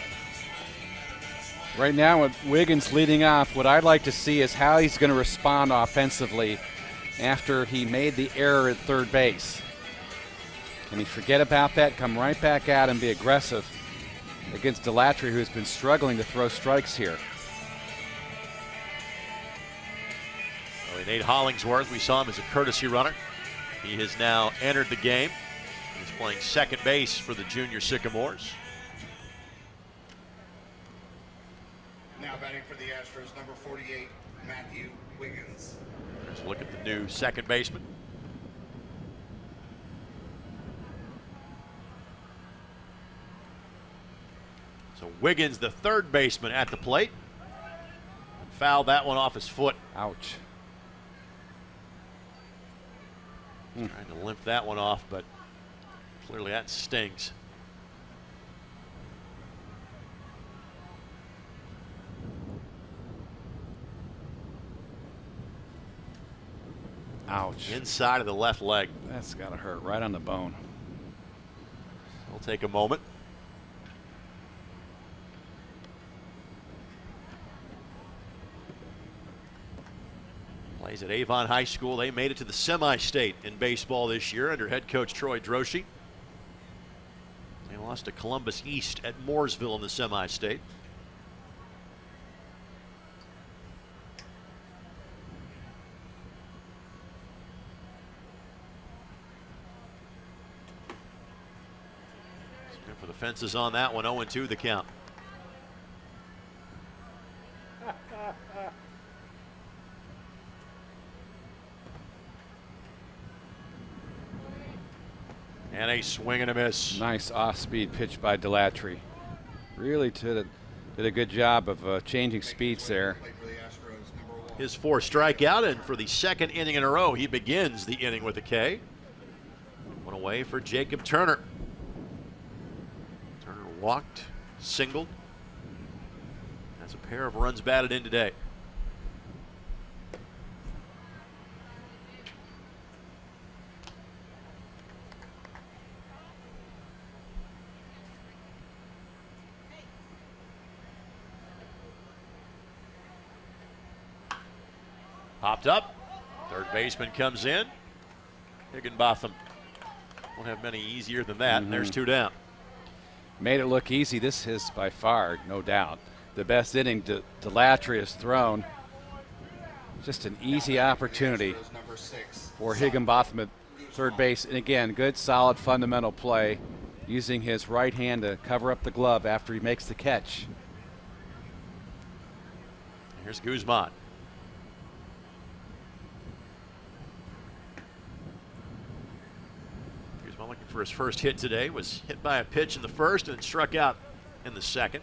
Right now with Wiggins leading off, what I'd like to see is how he's going to respond offensively after he made the error at third base. Can he forget about that, come right back out and be aggressive against Delatry, who's been struggling to throw strikes here? Well, Nate Hollingsworth, we saw him as a courtesy runner. He has now entered the game. He's playing second base for the Junior Sycamores. Now batting for the Astros, number 48, Matthew Wiggins. Let's look at the new second baseman. So Wiggins, the third baseman, at the plate. Fouled that one off his foot. Ouch. Trying to limp that one off, but clearly that stings. Ouch. Inside of the left leg. That's got to hurt right on the bone. It'll take a moment. Plays at Avon High School. They made it to the semi-state in baseball this year under head coach Troy Droshi. They lost to Columbus East at Mooresville in the semi-state. For the fences on that one, 0-2 the count. And a swing and a miss. Nice off-speed pitch by Delatry. Really did a good job of changing speeds there. His fourth strikeout, and for the second inning in a row, he begins the inning with a K. One away for Jacob Turner. Turner walked, singled. Has a pair of runs batted in today. Popped up. Third baseman comes in. Higginbotham won't have many easier than that. And there's two down. Made it look easy. This is by far, no doubt, the best inning Delatry has thrown. Just an easy opportunity for Higginbotham at third base. And again, good, solid, fundamental play, using his right hand to cover up the glove after he makes the catch. Here's Guzman. Looking for his first hit today, was hit by a pitch in the first and struck out in the second.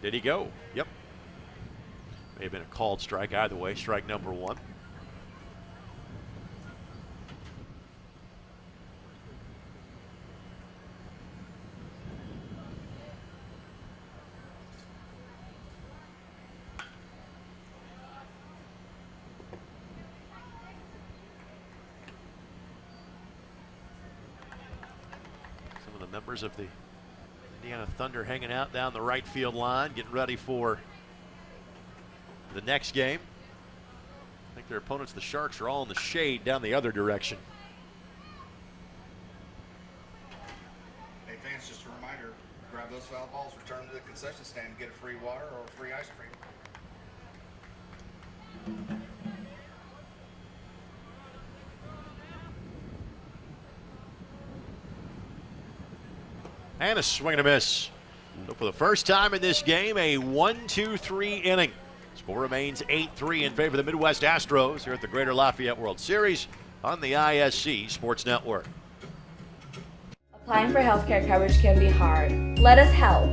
Did he go? Yep. May have been a called strike either way. Strike number one. Members of the Indiana Thunder hanging out down the right field line, getting ready for the next game. I think their opponents, the Sharks, are all in the shade down the other direction. Hey fans, just a reminder, grab those foul balls, return them to the concession stand, and get a free water or free ice cream. And a swing and a miss. So for the first time in this game, a 1-2-3 inning. Score remains 8-3 in favor of the Midwest Astros here at the Greater Lafayette World Series on the ISC Sports Network. Applying for healthcare coverage can be hard. Let us help.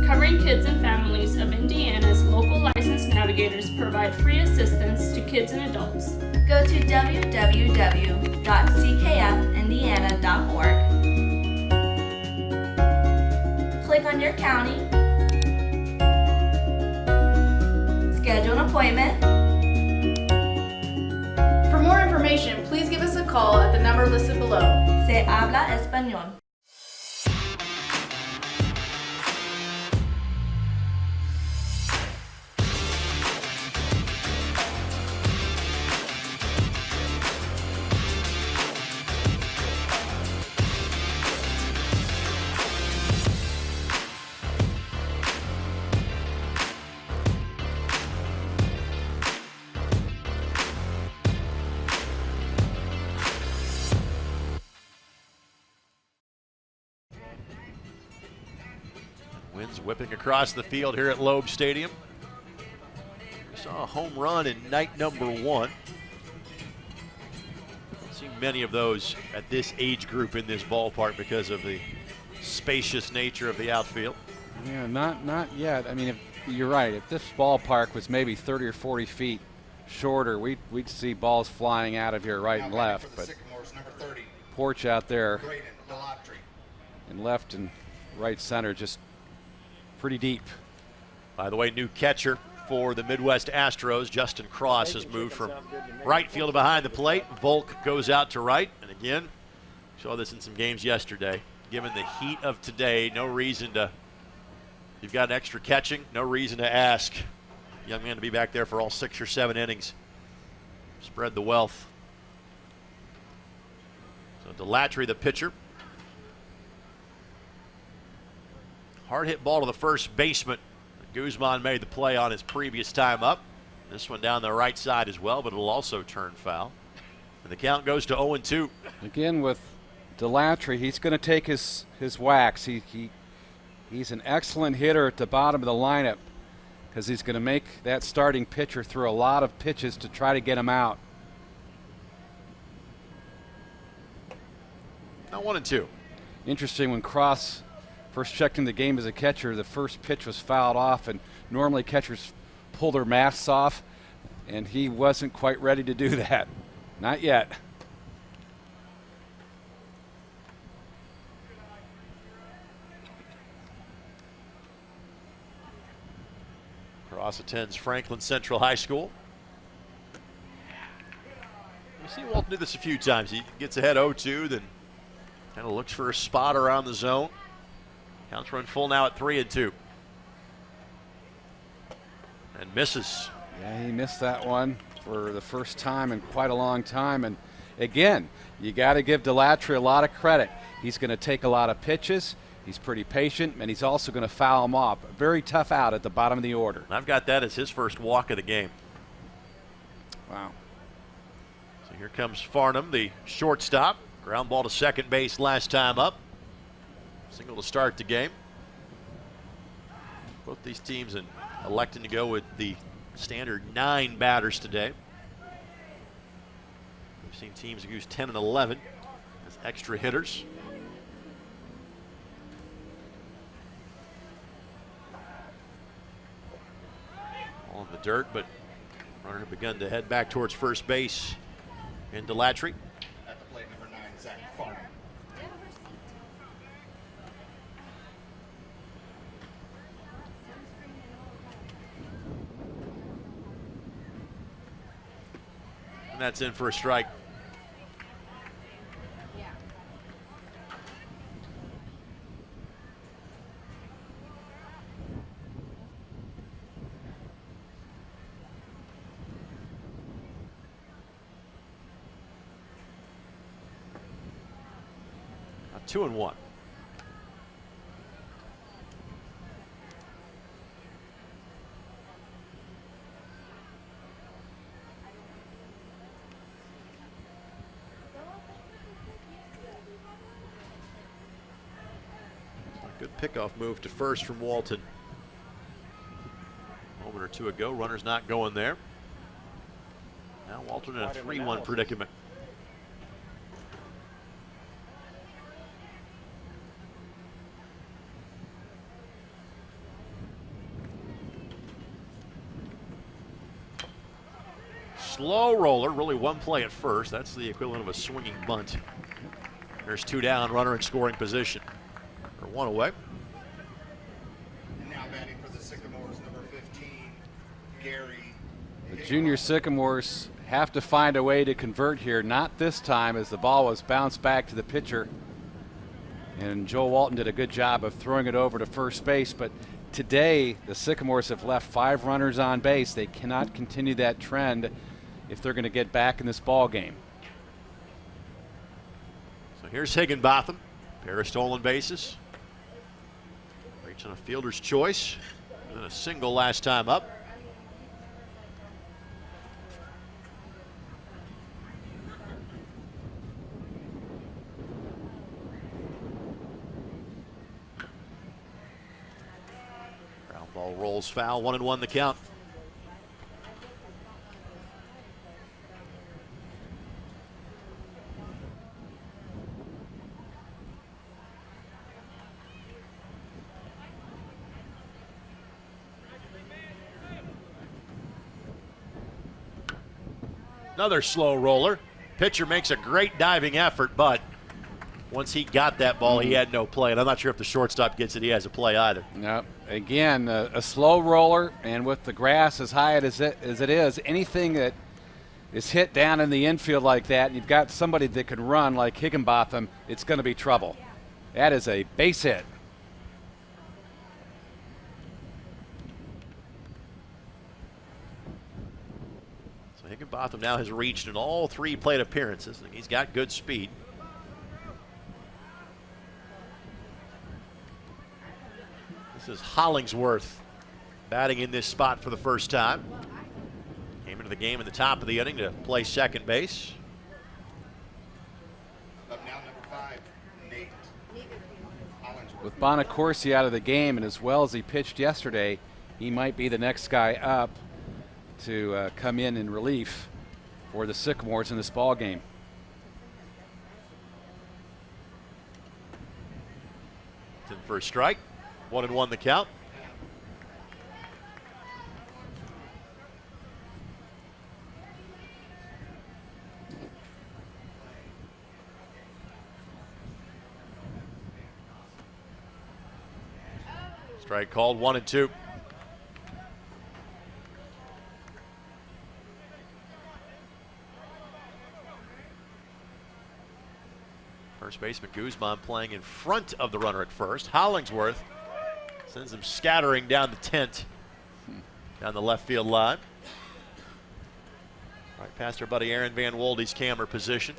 Covering kids and families of Indiana's local licensed navigators provide free assistance to kids and adults. Go to www.ckfindiana.org. Click on your county. Schedule an appointment. For more information, please give us a call at the number listed below. Se habla español. Winds whipping across the field here at Loeb Stadium. We saw a home run in night number 1. Don't see many of those at this age group in this ballpark because of the spacious nature of the outfield. Yeah, not yet. I mean, if you're right. If this ballpark was maybe 30 or 40 feet shorter, we'd see balls flying out of here right and left. But Sycamores, number 30. porch out there Delatry. in left and right center, just pretty deep. By the way, new catcher for the Midwest Astros, Justin Cross, has moved from right field to behind the plate. Volk goes out to right. And again, saw this in some games yesterday. Given the heat of today, no reason to, you've got extra catching, no reason to ask young man to be back there for all 6 or 7 innings. Spread the wealth. So Delatry, the pitcher. Hard hit ball to the first baseman. Guzman made the play on his previous time up. This one down the right side as well, but it'll also turn foul. And the count goes to 0-2. Again with Delatry, he's going to take his whacks. He's an excellent hitter at the bottom of the lineup because he's going to make that starting pitcher throw a lot of pitches to try to get him out. Now 1-2. Interesting, when Cross first checked in the game as a catcher, the first pitch was fouled off, and normally catchers pull their masks off, and he wasn't quite ready to do that. Not yet. Cross attends Franklin Central High School. You see Walton do this a few times. He gets ahead 0-2, then kind of looks for a spot around the zone. Counts run full now at 3-2. And misses. Yeah, he missed that one for the first time in quite a long time. And again, you got to give Delatry a lot of credit. He's going to take a lot of pitches. He's pretty patient, and he's also going to foul him off. A very tough out at the bottom of the order. And I've got that as his first walk of the game. Wow. So here comes Farnham, the shortstop. Ground ball to second base last time up. Single to start the game. Both these teams electing to go with the standard 9 batters today. We've seen teams use 10 and 11 as extra hitters. All in the dirt, but runner had begun to head back towards first base in Delatry. At the plate, number 9, Zach Farnham. And that's in for a strike. 2-1. Good pickoff move to first from Walton. A moment or two ago, runner's not going there. Now Walton in a 3-1 predicament. Slow roller, really one play at first. That's the equivalent of a swinging bunt. There's 2 down, runner in scoring position. Or 1 away. And now batting for the Sycamores, number 15, Gary. The junior Sycamores have to find a way to convert here. Not this time, as the ball was bounced back to the pitcher. And Joe Walton did a good job of throwing it over to first base. But today, the Sycamores have left 5 runners on base. They cannot continue that trend if they're going to get back in this ball game. So here's Higginbotham. Pair of stolen bases. Reaching a fielder's choice. And a single last time up. Ground ball rolls foul. 1-1 the count. Another slow roller. Pitcher makes a great diving effort, but once he got that ball, he had no play. And I'm not sure if the shortstop gets it, he has a play either. No. Again, a slow roller, and with the grass as high as it is, anything that is hit down in the infield like that, and you've got somebody that can run like Higginbotham, it's going to be trouble. That is a base hit. Higginbotham now has reached in all 3 plate appearances, and he's got good speed. This is Hollingsworth batting in this spot for the first time. Came into the game in the top of the inning to play second base. Up now, number 5, Nate Hollingsworth. With Bonacorsi out of the game, and as well as he pitched yesterday, he might be the next guy up to come in relief for the Sycamores in this ball game. In for a strike. 1-1 the count. Strike called. 1-2. First baseman Guzman playing in front of the runner at first. Hollingsworth sends him scattering down the tent, down the left field line. Right past our buddy Aaron Van Wolde's camera position.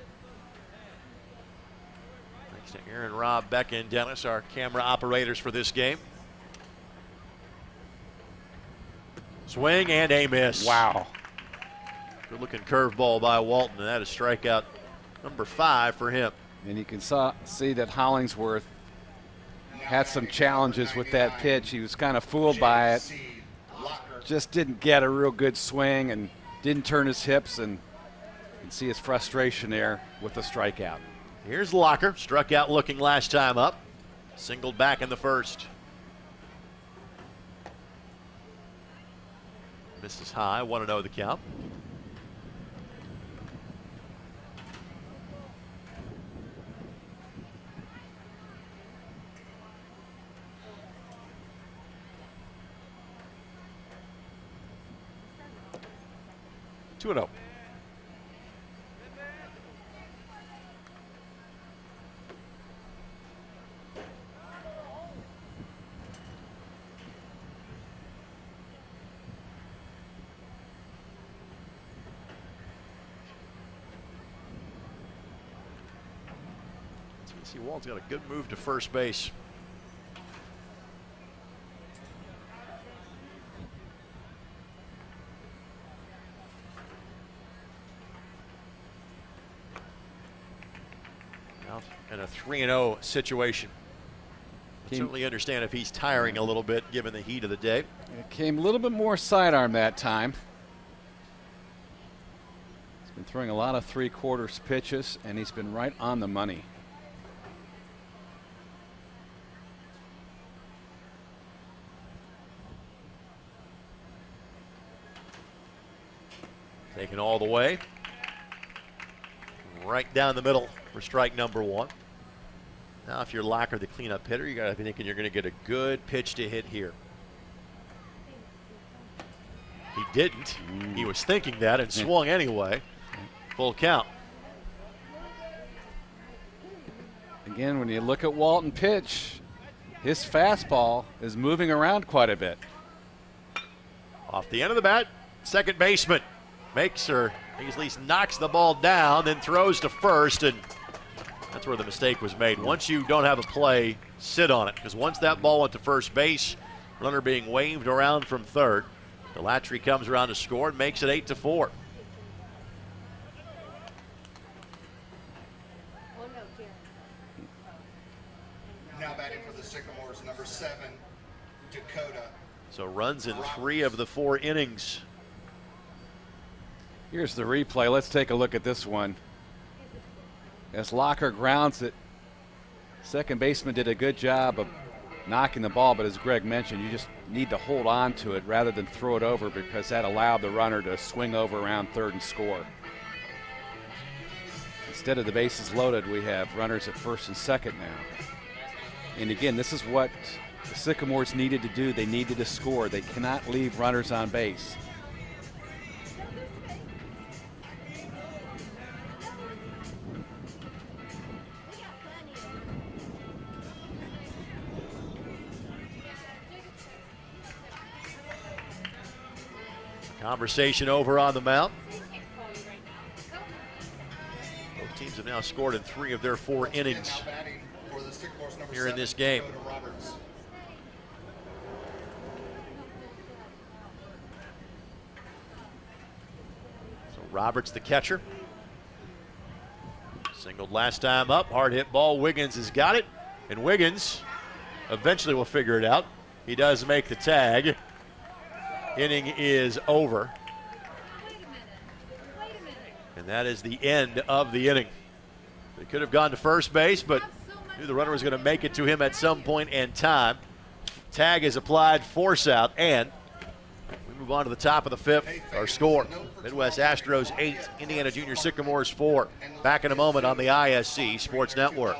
Thanks to Aaron, Rob, Becca, and Dennis, our camera operators for this game. Swing and a miss. Wow. Good looking curveball by Walton, and that is strikeout number 5 for him. And you can see that Hollingsworth had some challenges with that pitch. He was kind of fooled by it. Just didn't get a real good swing and didn't turn his hips, and you can see his frustration there with the strikeout. Here's Locker, struck out looking last time up. Singled back in the first. Misses high, 1-0 the count. Two and 0. Casey Wald's got a good move to first base. Now in a 3-0 situation. Certainly understand if he's tiring a little bit given the heat of the day. It came a little bit more sidearm that time. He's been throwing a lot of 3/4 pitches, and he's been right on the money. Taken all the way. Right down the middle for strike number 1. Now, if you're Locker, the cleanup hitter, you got to be thinking you're going to get a good pitch to hit here. He didn't. He was thinking that and swung anyway. Full count. Again, when you look at Walton pitch, his fastball is moving around quite a bit. Off the end of the bat, second baseman makes or at least knocks the ball down, then throws to first, and that's where the mistake was made. Once you don't have a play, sit on it, because once that ball went to first base, runner being waved around from third, Delatry comes around to score and makes it 8-4. Now batting for the Sycamores, number 7, Dakota. So runs in 3 of the 4 innings. Here's the replay. Let's take a look at this one. As Locker grounds it, second baseman did a good job of knocking the ball, but as Greg mentioned, you just need to hold on to it rather than throw it over, because that allowed the runner to swing over around third and score. Instead of the bases loaded, we have runners at first and second now. And again, this is what the Sycamores needed to do. They needed to score. They cannot leave runners on base. Conversation over on the mound. Both teams have now scored in 3 of their 4 innings here in this game. So Roberts, the catcher. Singled last time up, hard hit ball. Wiggins has got it, and Wiggins eventually will figure it out. He does make the tag. Inning is over. And that is the end of the inning. They could have gone to first base, but knew the runner was going to make it to him at some point in time. Tag is applied, force out, and we move on to the top of the 5th. Our score, Midwest Astros 8, Indiana Junior Sycamores 4. Back in a moment on the ISC Sports Network.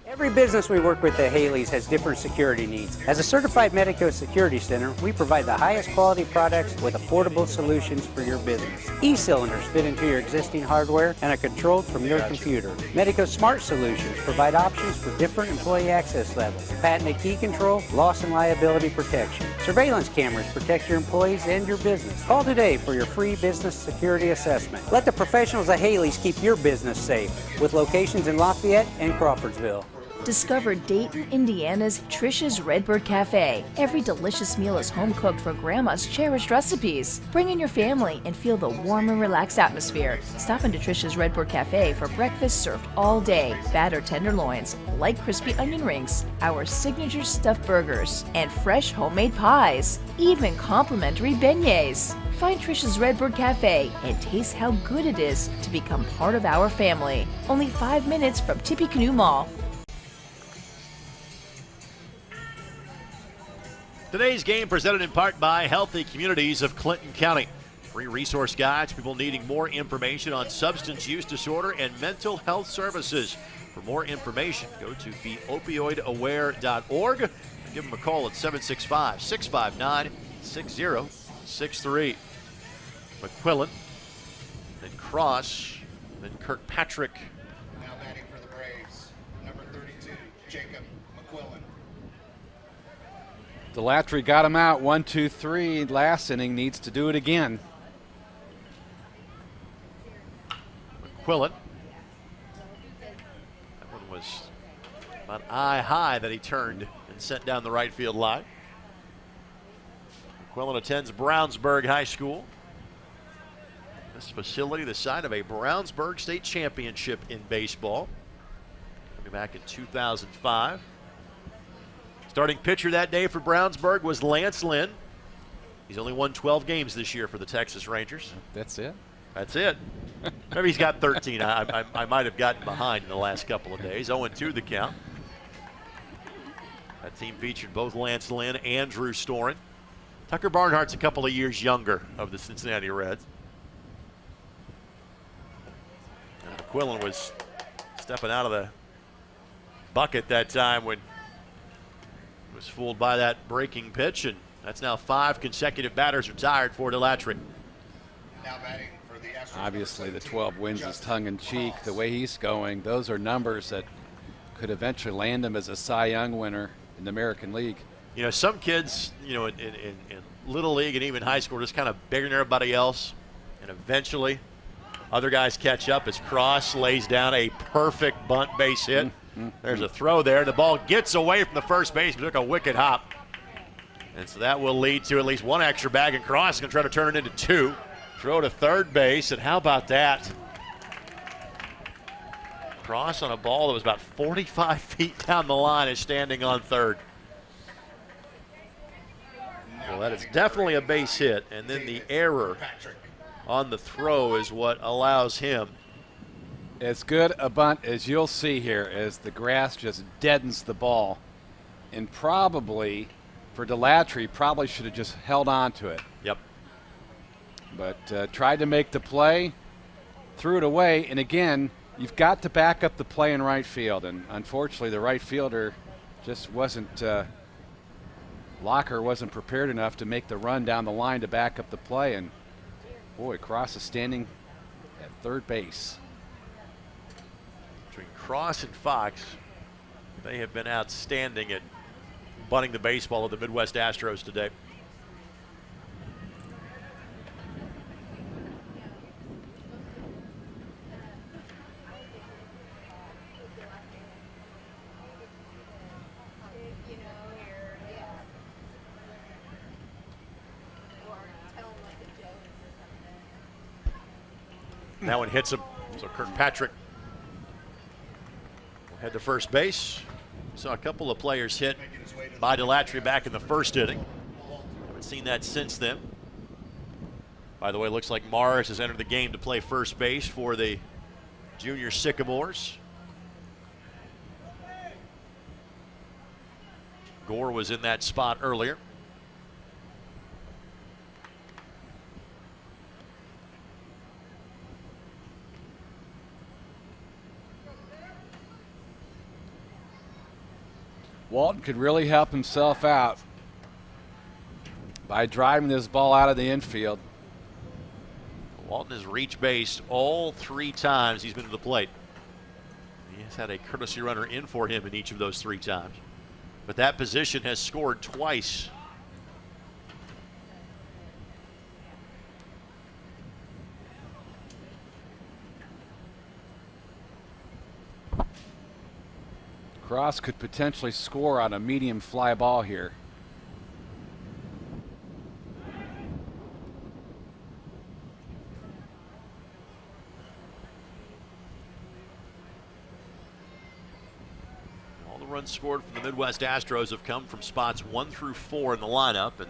Every business we work with at Haley's has different security needs. As a certified Medico Security Center, we provide the highest quality products with affordable solutions for your business. E-cylinders fit into your existing hardware and are controlled from your computer. Medico Smart Solutions provide options for different employee access levels. Patented key control, loss and liability protection. Surveillance cameras protect your employees and your business. Call today for your free business security assessment. Let the professionals at Haley's keep your business safe, with locations in Lafayette and Crawfordsville. Discover Dayton, Indiana's Trish's Redbird Cafe. Every delicious meal is home cooked for Grandma's cherished recipes. Bring in your family and feel the warm and relaxed atmosphere. Stop into Trish's Redbird Cafe for breakfast served all day, battered tenderloins, light crispy onion rings, our signature stuffed burgers, and fresh homemade pies. Even complimentary beignets. Find Trish's Redbird Cafe and taste how good it is to become part of our family. Only 5 minutes from Tippecanoe Mall. Today's game presented in part by Healthy Communities of Clinton County. Free resource guides, people needing more information on substance use disorder and mental health services. For more information, go to beopioidaware.org. Give them a call at 765-659-6063. McQuillan, then Cross, then Kirkpatrick. Now batting for the Braves, number 32, Jacob McQuillan. Delatry got him out 1-2-3 last inning, needs to do it again. McQuillan About eye high that he turned and sent down the right field line. McQuillan attends Brownsburg High School. This facility, the site of a Brownsburg State Championship in baseball. Coming back in 2005. Starting pitcher that day for Brownsburg was Lance Lynn. He's only won 12 games this year for the Texas Rangers. That's it? That's it. Maybe he's got 13. I might have gotten behind in the last couple of days. 0-2 the count. That team featured both Lance Lynn and Drew Storen. Tucker Barnhart's a couple of years younger of the Cincinnati Reds. And McQuillan was stepping out of the bucket that time when he was fooled by that breaking pitch, and that's now 5 consecutive batters retired for Delatry. Now batting for the Astros. Obviously, the 12 wins is tongue-in-cheek. The way he's going, those are numbers that could eventually land him as a Cy Young winner in the American League. You know, some kids, you know, in Little League and even high school are just kind of bigger than everybody else, and eventually other guys catch up as Cross lays down a perfect bunt base hit. There's a throw there. The ball gets away from the first baseman, took a wicked hop. And so that will lead to at least one extra bag, and Cross is going to try to turn it into 2. Throw to third base, and how about that? Cross on a ball that was about 45 feet down the line is standing on third. Well, that is definitely a base hit, and then the error on the throw is what allows him. As good a bunt as you'll see here as the grass just deadens the ball. And probably, for Delatry, probably should have just held on to it. Yep. But tried to make the play, threw it away, and again, you've got to back up the play in right field. And unfortunately, the right fielder just wasn't, Locker wasn't prepared enough to make the run down the line to back up the play. And boy, Cross is standing at third base. Between Cross and Fox, they have been outstanding at bunting the baseball of the Midwest Astros today. That one hits him, so Kirkpatrick will head to first base. Saw a couple of players hit by Delatry back in the first inning. Haven't seen that since then. By the way, looks like Morris has entered the game to play first base for the junior Sycamores. Gore was in that spot earlier. Walton could really help himself out by driving this ball out of the infield. Walton has reached base all 3 times he's been to the plate. He has had a courtesy runner in for him in each of those 3 times. But that position has scored twice. Cross could potentially score on a medium fly ball here. All the runs scored from the Midwest Astros have come from spots 1 through 4 in the lineup, and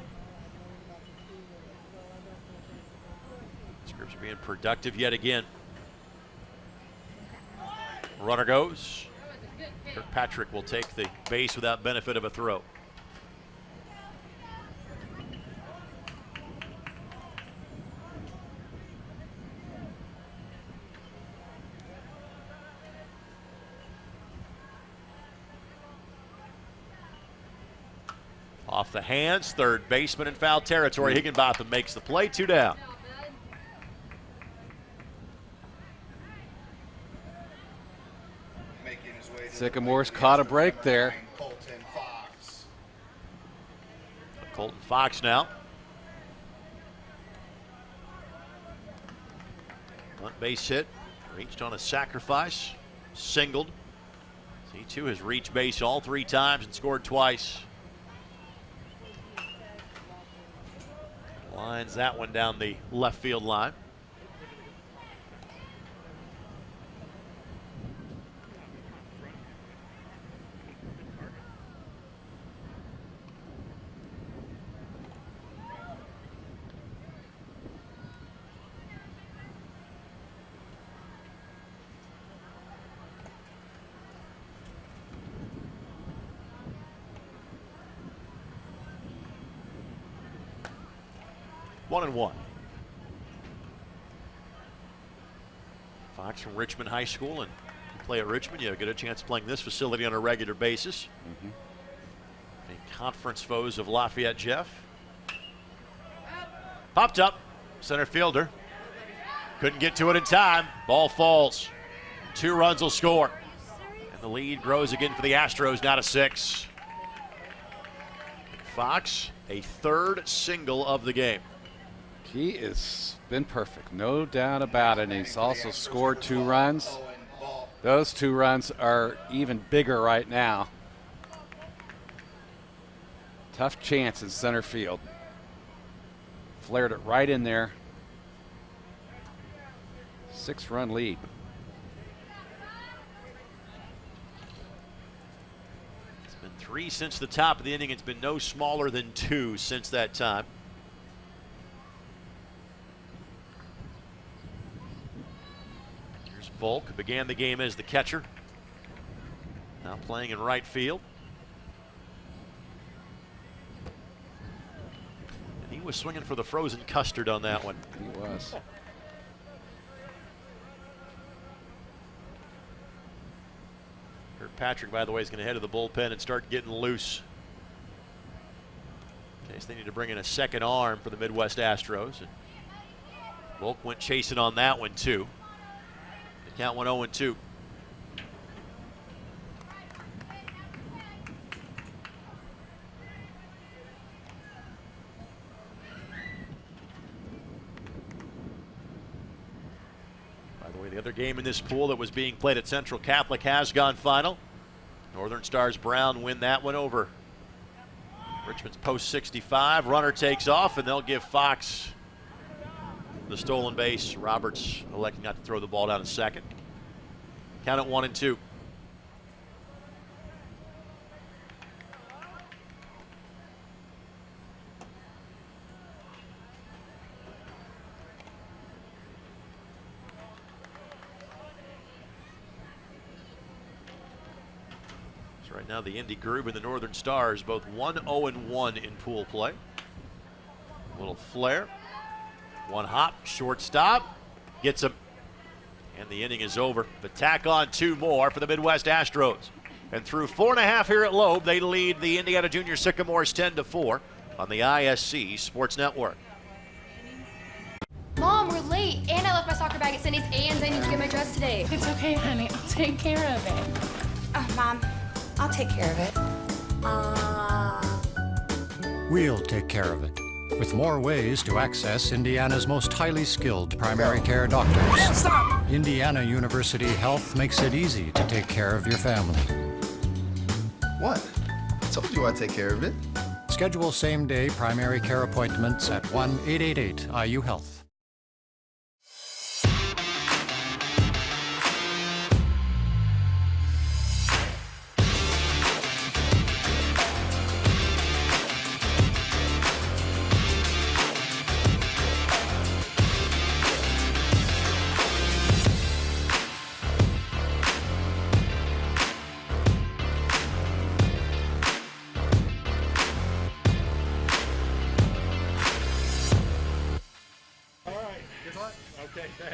this group's being productive yet again. Runner goes. Kirkpatrick will take the base without benefit of a throw. Off the hands, third baseman in foul territory. Higginbotham makes the play, 2 down. Sycamores caught a break there. Colton Fox now. Bunt base hit, reached on a sacrifice, singled. So he Gm22 has reached base all 3 times and scored twice. Lines that one down the left field line. One and one. Fox from Richmond High School, and you play at Richmond, you get a chance playing this facility on a regular basis. The conference foes of Lafayette Jeff. Popped up, center fielder. Couldn't get to it in time. Ball falls. 2 runs will score. And the lead grows again for the Astros, now to 6. Fox, a 3rd single of the game. He has been perfect, no doubt about it. And he's also scored 2 runs. Those 2 runs are even bigger right now. Tough chance in center field. Flared it right in there. 6-run lead. It's been 3 since the top of the inning. It's been no smaller than 2 since that time. Volk began the game as the catcher. Now playing in right field. And he was swinging for the frozen custard on that one. He was. Kirkpatrick, by the way, is going to head to the bullpen and start getting loose. In case they need to bring in a second arm for the Midwest Astros. And Volk went chasing on that one, too. The count went 0-2. By the way, the other game in this pool that was being played at Central Catholic has gone final. Northern Stars Brown win that one over Richmond's post 65. Runner takes off, and they'll give Fox the stolen base. Roberts electing not to throw the ball down to second. Count it 1-2. So right now the Indy Group and the Northern Stars both 1-0-1 in pool play. A little flare. 1 hop, shortstop, gets him, and the inning is over. But tack on 2 more for the Midwest Astros. And through 4.5 here at Loeb, they lead the Indiana Junior Sycamores 10-4 on the ISC Sports Network. Mom, we're late, and I left my soccer bag at Cindy's, and I need to get my dress today. It's okay, honey. I'll take care of it. Oh, Mom, I'll take care of it. We'll take care of it. With more ways to access Indiana's most highly skilled primary care doctors. Stop! Indiana University Health makes it easy to take care of your family. What? I told you I'd take care of it. Schedule same-day primary care appointments at 1-888-IU-HEALTH.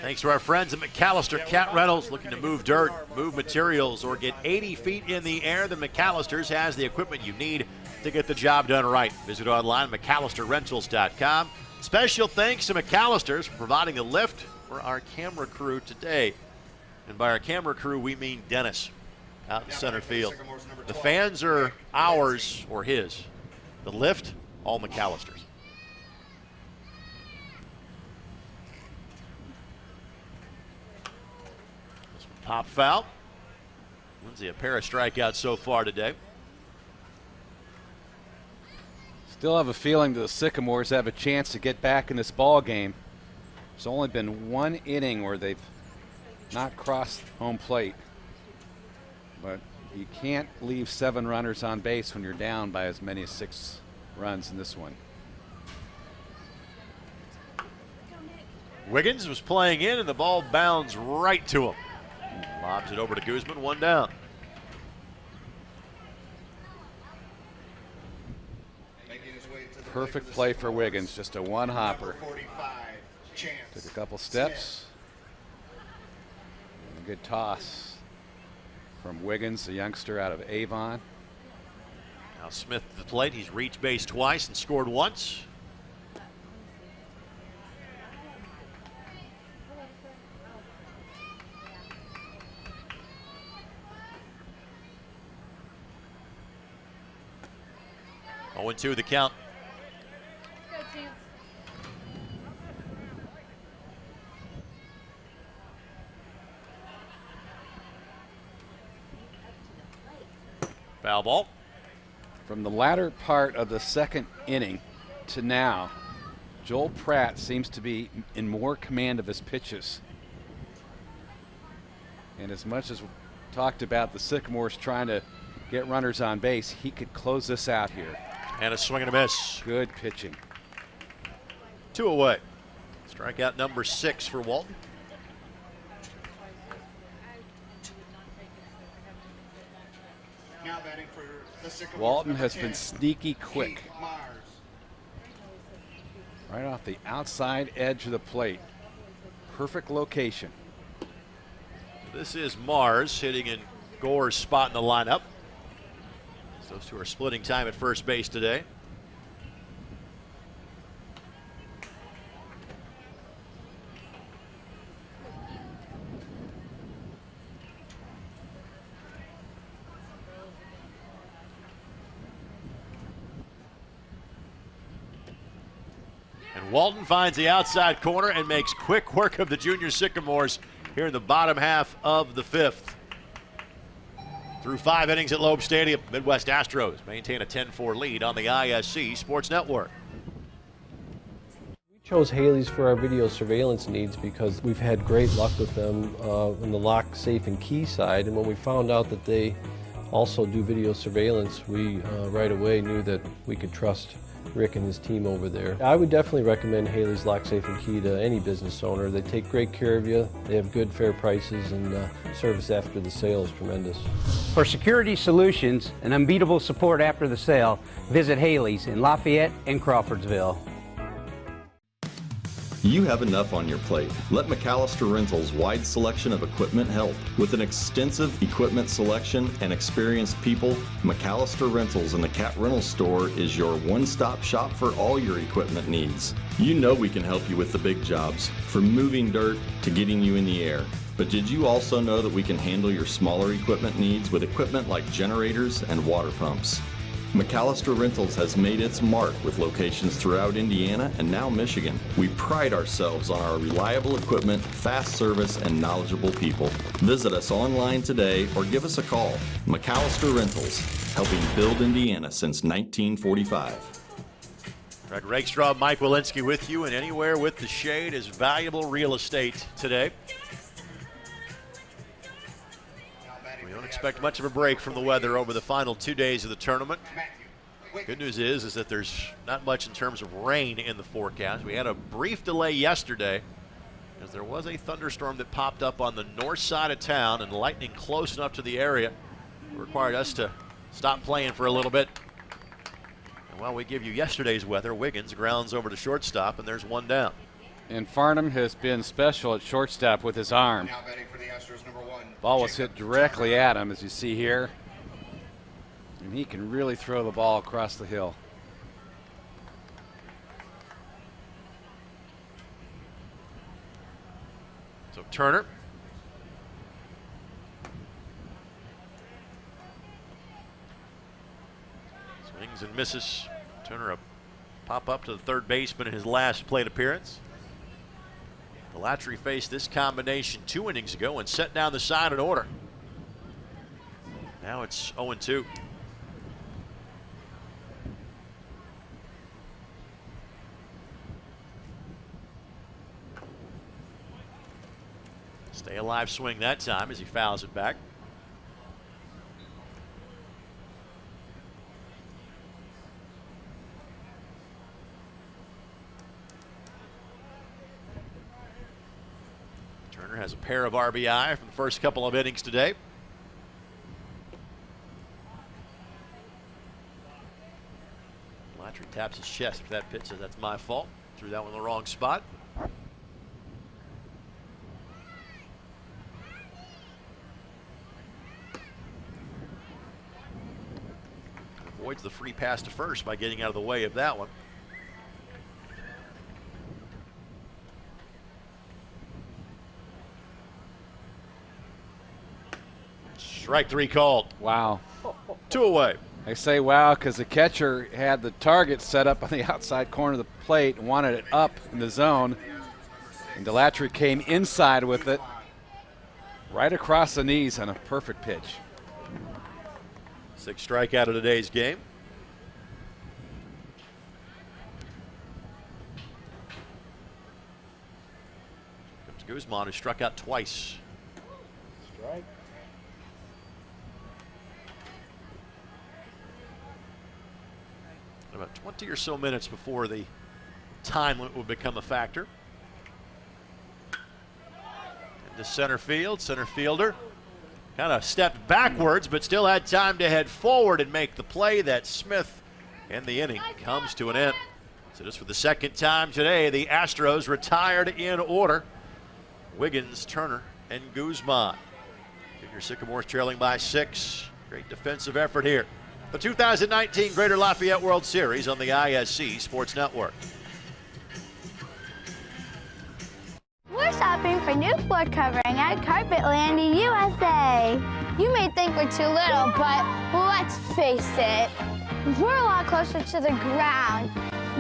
Thanks to our friends at McAllister Cat Rentals. Looking to move dirt, move materials, or get 80 feet in the air, then McAllister's has the equipment you need to get the job done right. Visit online at McAllisterRentals.com. Special thanks to McAllister's for providing the lift for our camera crew today. And by our camera crew, we mean Dennis out in center field. The fans are ours or his. The lift, all McAllister's. Pop foul. Lindsay, a pair of strikeouts so far today. Still have a feeling that the Sycamores have a chance to get back in this ball game. There's only been one inning where they've not crossed home plate. But you can't leave 7 runners on base when you're down by as many as 6 runs in this one. Wiggins was playing in, and the ball bounds right to him. Lobs it over to Guzman, 1 down. Perfect play for Wiggins, just a 1-hopper. Took a couple steps. And a good toss from Wiggins, the youngster out of Avon. Now Smith at the plate. He's reached base twice and scored once. Oh, 0-2 the count. Foul ball. From the latter part of the second inning to now, Joel Pratt seems to be in more command of his pitches. And as much as we talked about the Sycamores trying to get runners on base, he could close this out here. And a swing and a miss. Good pitching. 2 away. Strikeout number 6 for Walton. Now batting for the Sycamores. Walton has been sneaky quick. Right off the outside edge of the plate. Perfect location. This is Mars hitting in Gore's spot in the lineup. Those two are splitting time at first base today. And Walton finds the outside corner and makes quick work of the junior Sycamores here in the bottom half of the 5th. Through 5 innings at Loeb Stadium, Midwest Astros maintain a 10-4 lead on the ISC Sports Network. We chose Haley's for our video surveillance needs because we've had great luck with them on the lock, safe, and key side. And when we found out that they also do video surveillance, we right away knew that we could trust Rick and his team over there. I would definitely recommend Haley's Lock, Safe, and Key to any business owner. They take great care of you, they have good, fair prices, and service after the sale is tremendous. For security solutions and unbeatable support after the sale, visit Haley's in Lafayette and Crawfordsville. You have enough on your plate. Let McAllister Rentals' wide selection of equipment help. With an extensive equipment selection and experienced people, McAllister Rentals in the Cat Rental Store is your one-stop shop for all your equipment needs. You know we can help you with the big jobs, from moving dirt to getting you in the air. But did you also know that we can handle your smaller equipment needs with equipment like generators and water pumps? McAllister Rentals has made its mark with locations throughout Indiana and now Michigan. We pride ourselves on our reliable equipment, fast service, and knowledgeable people. Visit us online today or give us a call. McAllister Rentals, helping build Indiana since 1945. Greg Rakestraw, Mike Walensky with you, and anywhere with the shade is valuable real estate today. We don't expect much of a break from the weather over the final 2 days of the tournament. Good news is that there's not much in terms of rain in the forecast. We had a brief delay yesterday as there was a thunderstorm that popped up on the north side of town, and lightning close enough to the area required us to stop playing for a little bit. And while we give you yesterday's weather, Wiggins grounds over to shortstop, and there's 1 down. And Farnham has been special at shortstop with his arm. Now batting for the Astros, number 1. Ball was hit directly at him, as you see here. And he can really throw the ball across the hill. So Turner. Swings and misses. Turner a pop up to the third baseman in his last plate appearance. Delatry faced this combination 2 innings ago and set down the side in order. Now it's 0-2. Stay alive swing that time as he fouls it back. Turner has a pair of RBI from the first couple of innings today. Latry taps his chest for that pitch, says that's my fault. Threw that one in the wrong spot. Avoids the free pass to first by getting out of the way of that one. Strike 3 called. Wow. 2 away. I say wow because the catcher had the target set up on the outside corner of the plate and wanted it up in the zone. And Delatry came inside with it right across the knees on a perfect pitch. 6th strikeout of today's game. Comes Guzman, who struck out twice. Strike. About 20 or so minutes before the time limit would become a factor. Into center field, center fielder kind of stepped backwards, but still had time to head forward and make the play that Smith, and the inning comes to an end. So just for the second time today, the Astros retired in order. Wiggins, Turner, and Guzman. Junior Sycamores trailing by 6. Great defensive effort here. The 2019 Greater Lafayette World Series on the ISC Sports Network. We're shopping for new floor covering at Carpetland USA. You may think we're too little, but let's face it, we're a lot closer to the ground.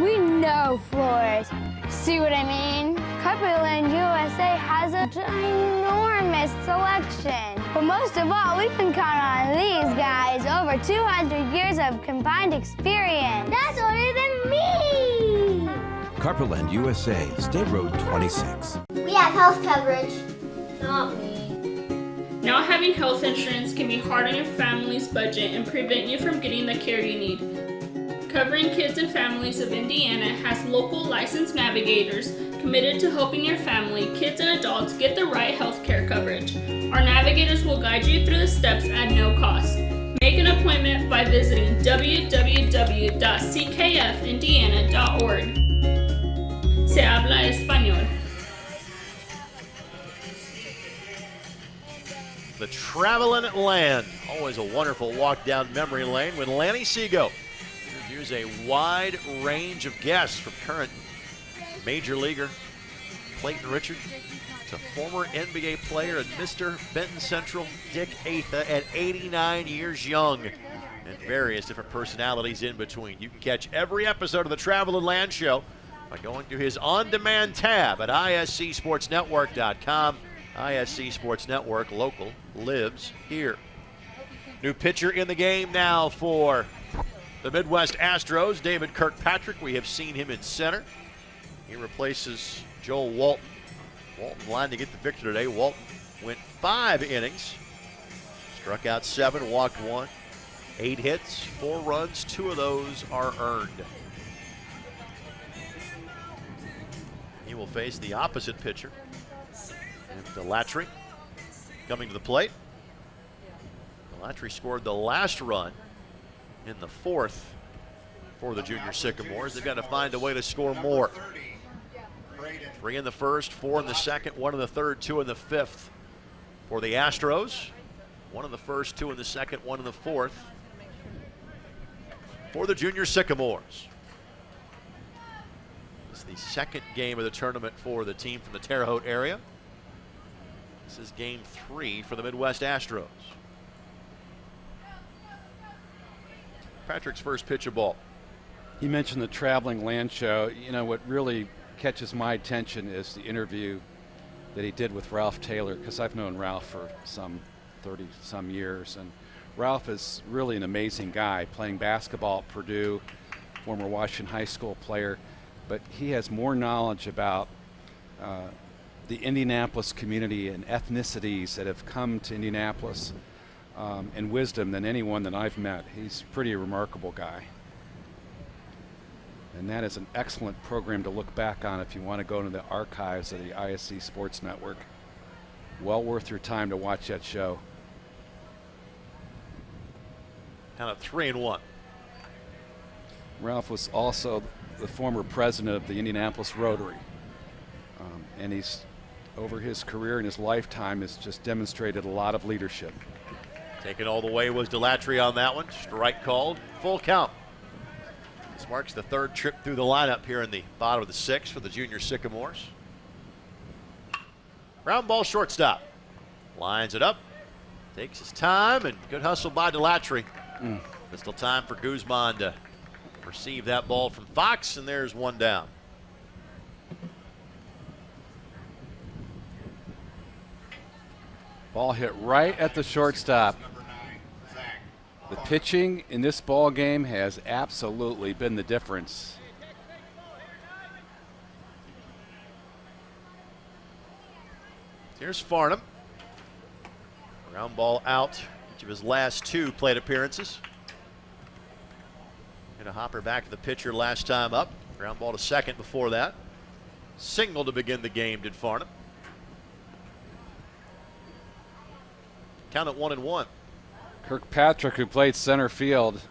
We know floors. See what I mean? Carpetland USA has a ginormous selection. But most of all, we can count on these guys. Over 200 years of combined experience. That's older than me! Carpetland USA, State Road 26. We have health coverage. Not me. Not having health insurance can be hard on your family's budget and prevent you from getting the care you need. Covering Kids and Families of Indiana has local licensed navigators committed to helping your family, kids, and adults get the right health care coverage. Our navigators will guide you through the steps at no cost. Make an appointment by visiting www.ckfindiana.org. Se habla español. The Travelin' Land. Always a wonderful walk down memory lane with Lanny Seago. Here's a wide range of guests from current major leaguer Clayton Richard to former NBA player and Mr. Benton Central Dick Atha at 89 years young, and various different personalities in between. You can catch every episode of the Travelin' Land Show by going to his on-demand tab at iscsportsnetwork.com. ISC Sports Network, local, lives here. New pitcher in the game now for the Midwest Astros, David Kirkpatrick. We have seen him in center. He replaces Joel Walton. Walton lined to get the victory today. Walton went 5 innings, struck out 7, walked 1, 8 hits, 4 runs, 2 of those are earned. He will face the opposite pitcher, Delatry, coming to the plate. Delatry scored the last run in the 4th for the Junior Sycamores. They've got to find a way to score more. 3 in the 1st, 4 in the 2nd, 1 in the 3rd, 2 in the 5th for the Astros. 1 in the 1st, 2 in the 2nd, 1 in the 4th for the Junior Sycamores. It's the 2nd game of the tournament for the team from the Terre Haute area. This is game 3 for the Midwest Astros. Patrick's first pitch of ball. You mentioned the Traveling Land Show. You know, what really catches my attention is the interview that he did with Ralph Taylor, because I've known Ralph for some 30-some years. And Ralph is really an amazing guy, playing basketball at Purdue, former Washington High School player, but he has more knowledge about the Indianapolis community and ethnicities that have come to Indianapolis and wisdom than anyone that I've met. He's a pretty remarkable guy. And that is an excellent program to look back on if you want to go into the archives of the ISC Sports Network. Well worth your time to watch that show. Down at 3-1. Ralph was also the former president of the Indianapolis Rotary. And he's, over his career and his lifetime, has just demonstrated a lot of leadership. Taken all the way was Delatry on that one. Strike called. Full count. This marks the third trip through the lineup here in the bottom of the sixth for the junior Sycamores. Ground ball shortstop. Lines it up. Takes his time, and good hustle by Delatry. There's still time for Guzman to receive that ball from Fox, and there's one down. Ball hit right at the shortstop. The pitching in this ball game has absolutely been the difference. Here's Farnham. Ground ball out. Each of his last two plate appearances. And a hopper back to the pitcher last time up. Ground ball to second before that. Single to begin the game did Farnham. Count at 1-1. Kirkpatrick, who played center field,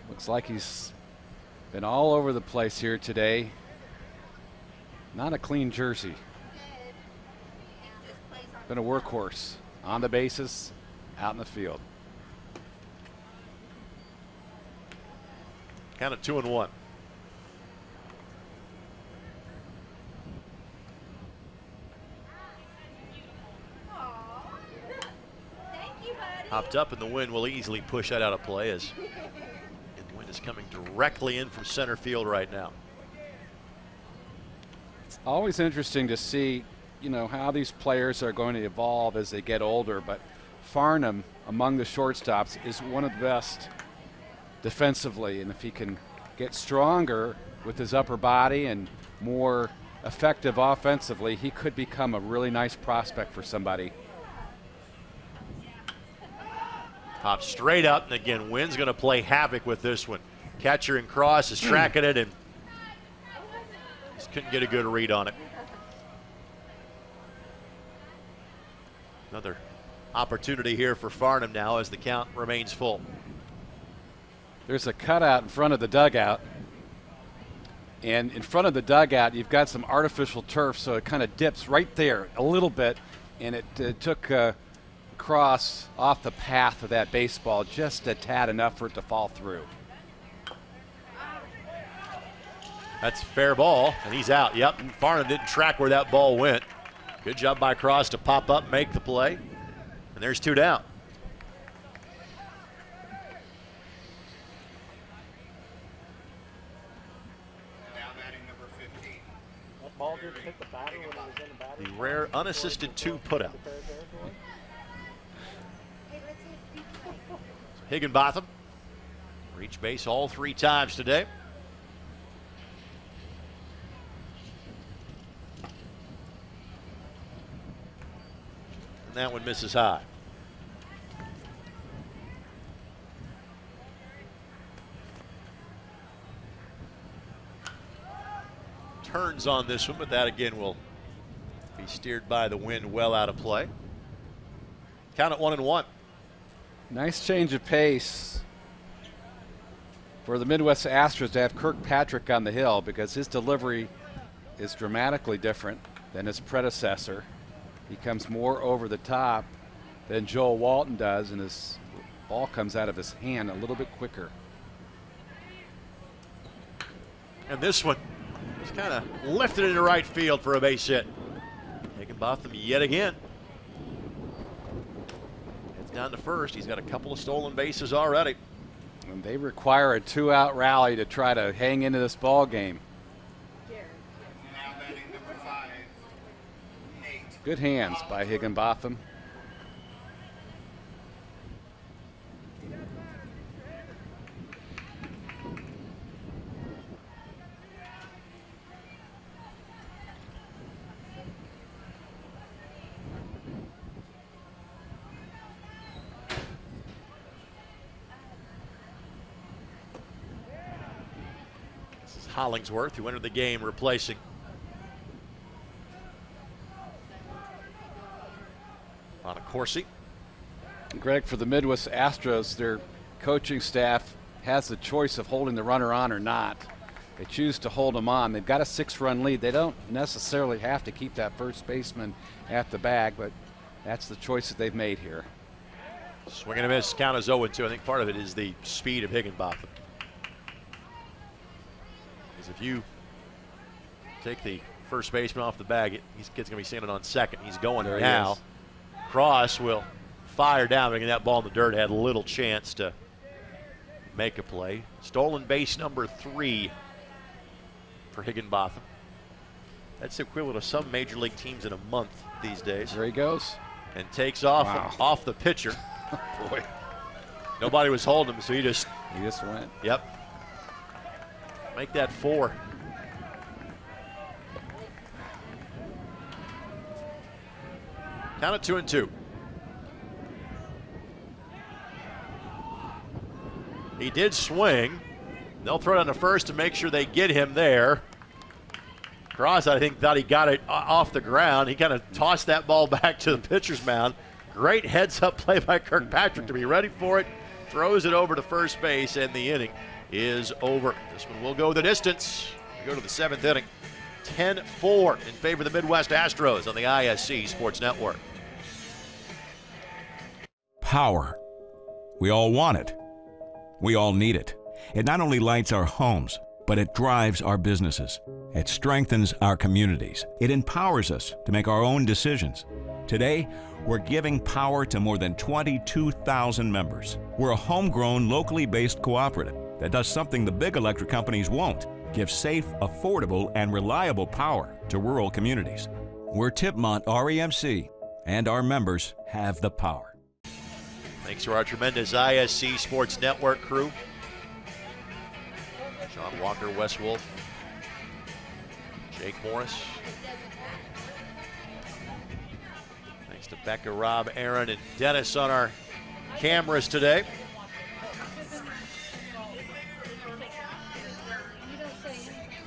looks like he's been all over the place here today. Not a clean jersey. Been a workhorse on the bases, out in the field. Count at 2-1. Hopped up, and the wind will easily push that out of play as the wind is coming directly in from center field right now. It's always interesting to see, you know, how these players are going to evolve as they get older, but Farnham, among the shortstops, is one of the best defensively, and if he can get stronger with his upper body and more effective offensively, he could become a really nice prospect for somebody. Pops straight up, and again, Wynn's going to play havoc with this one. Catcher and Cross is tracking it, and just couldn't get a good read on it. Another opportunity here for Farnham now as the count remains full. There's a cutout in front of the dugout, and in front of the dugout you've got some artificial turf, so it kind of dips right there a little bit, and it took Cross off the path of that baseball just a tad enough for it to fall through. That's fair ball, and he's out. Yep, and Farnham didn't track where that ball went. Good job by Cross to pop up, make the play, and there's two down. The rare unassisted two putout. Higginbotham reached base all three times today. And that one misses high. Turns on this one, but that again will be steered by the wind well out of play. Count at 1-1. Nice change of pace for the Midwest Astros to have Kirkpatrick on the hill, because his delivery is dramatically different than his predecessor. He comes more over the top than Joel Walton does, and his ball comes out of his hand a little bit quicker. And this one just kind of lifted into right field for a base hit. Higginbotham yet again. Heads down to first. He's got a couple of stolen bases already. And they require a two-out rally to try to hang into this ball game. Good hands by Higginbotham. Hollingsworth, who entered the game replacing Corsi. Greg, for the Midwest Astros, their coaching staff has the choice of holding the runner on or not. They choose to hold him on. They've got a 6-run lead. They don't necessarily have to keep that first baseman at the bag, but that's the choice that they've made here. Swing and a miss, count is 0-2. I think part of it is the speed of Higginbotham. Because if you take the first baseman off the bag, he's going to be standing on second. He's going there now. Cross will fire down, making that ball in the dirt. Had little chance to make a play. Stolen base number 3 for Higginbotham. That's the equivalent of some major league teams in a month these days. There he goes. And takes off off the pitcher. Boy. Nobody was holding him, so he just went. Yep. Make that 4. Count it 2-2. He did swing. They'll throw it on the first to make sure they get him there. Cross, I think, thought he got it off the ground. He kind of tossed that ball back to the pitcher's mound. Great heads-up play by Kirkpatrick to be ready for it. Throws it over to first base, and the inning is over. This one will go the distance. We go to the 7th inning. 10-4 in favor of the Midwest Astros on the ISC Sports Network. Power. We all want it. We all need it. It not only lights our homes, but it drives our businesses. It strengthens our communities. It empowers us to make our own decisions. Today, we're giving power to more than 22,000 members. We're a homegrown, locally based cooperative that does something the big electric companies won't: give safe, affordable, and reliable power to rural communities. We're Tipmont REMC, and our members have the power. Thanks to our tremendous ISC Sports Network crew. John Walker, Wes Wolf, Jake Morris. Thanks to Becca, Rob, Aaron, and Dennis on our cameras today.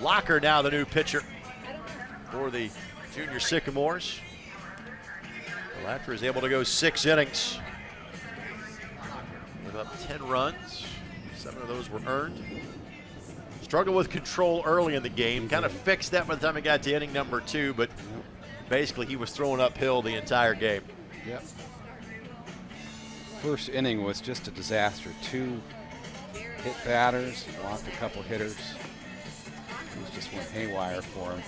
Locker now the new pitcher for the junior Sycamores. Latra is able to go 6 innings with up 10 runs. 7 of those were earned. Struggled with control early in the game. Kind of fixed that by the time he got to inning number 2, but basically he was throwing uphill the entire game. Yep. First inning was just a disaster. 2 hit batters, walked a couple hitters. Things just went haywire for him.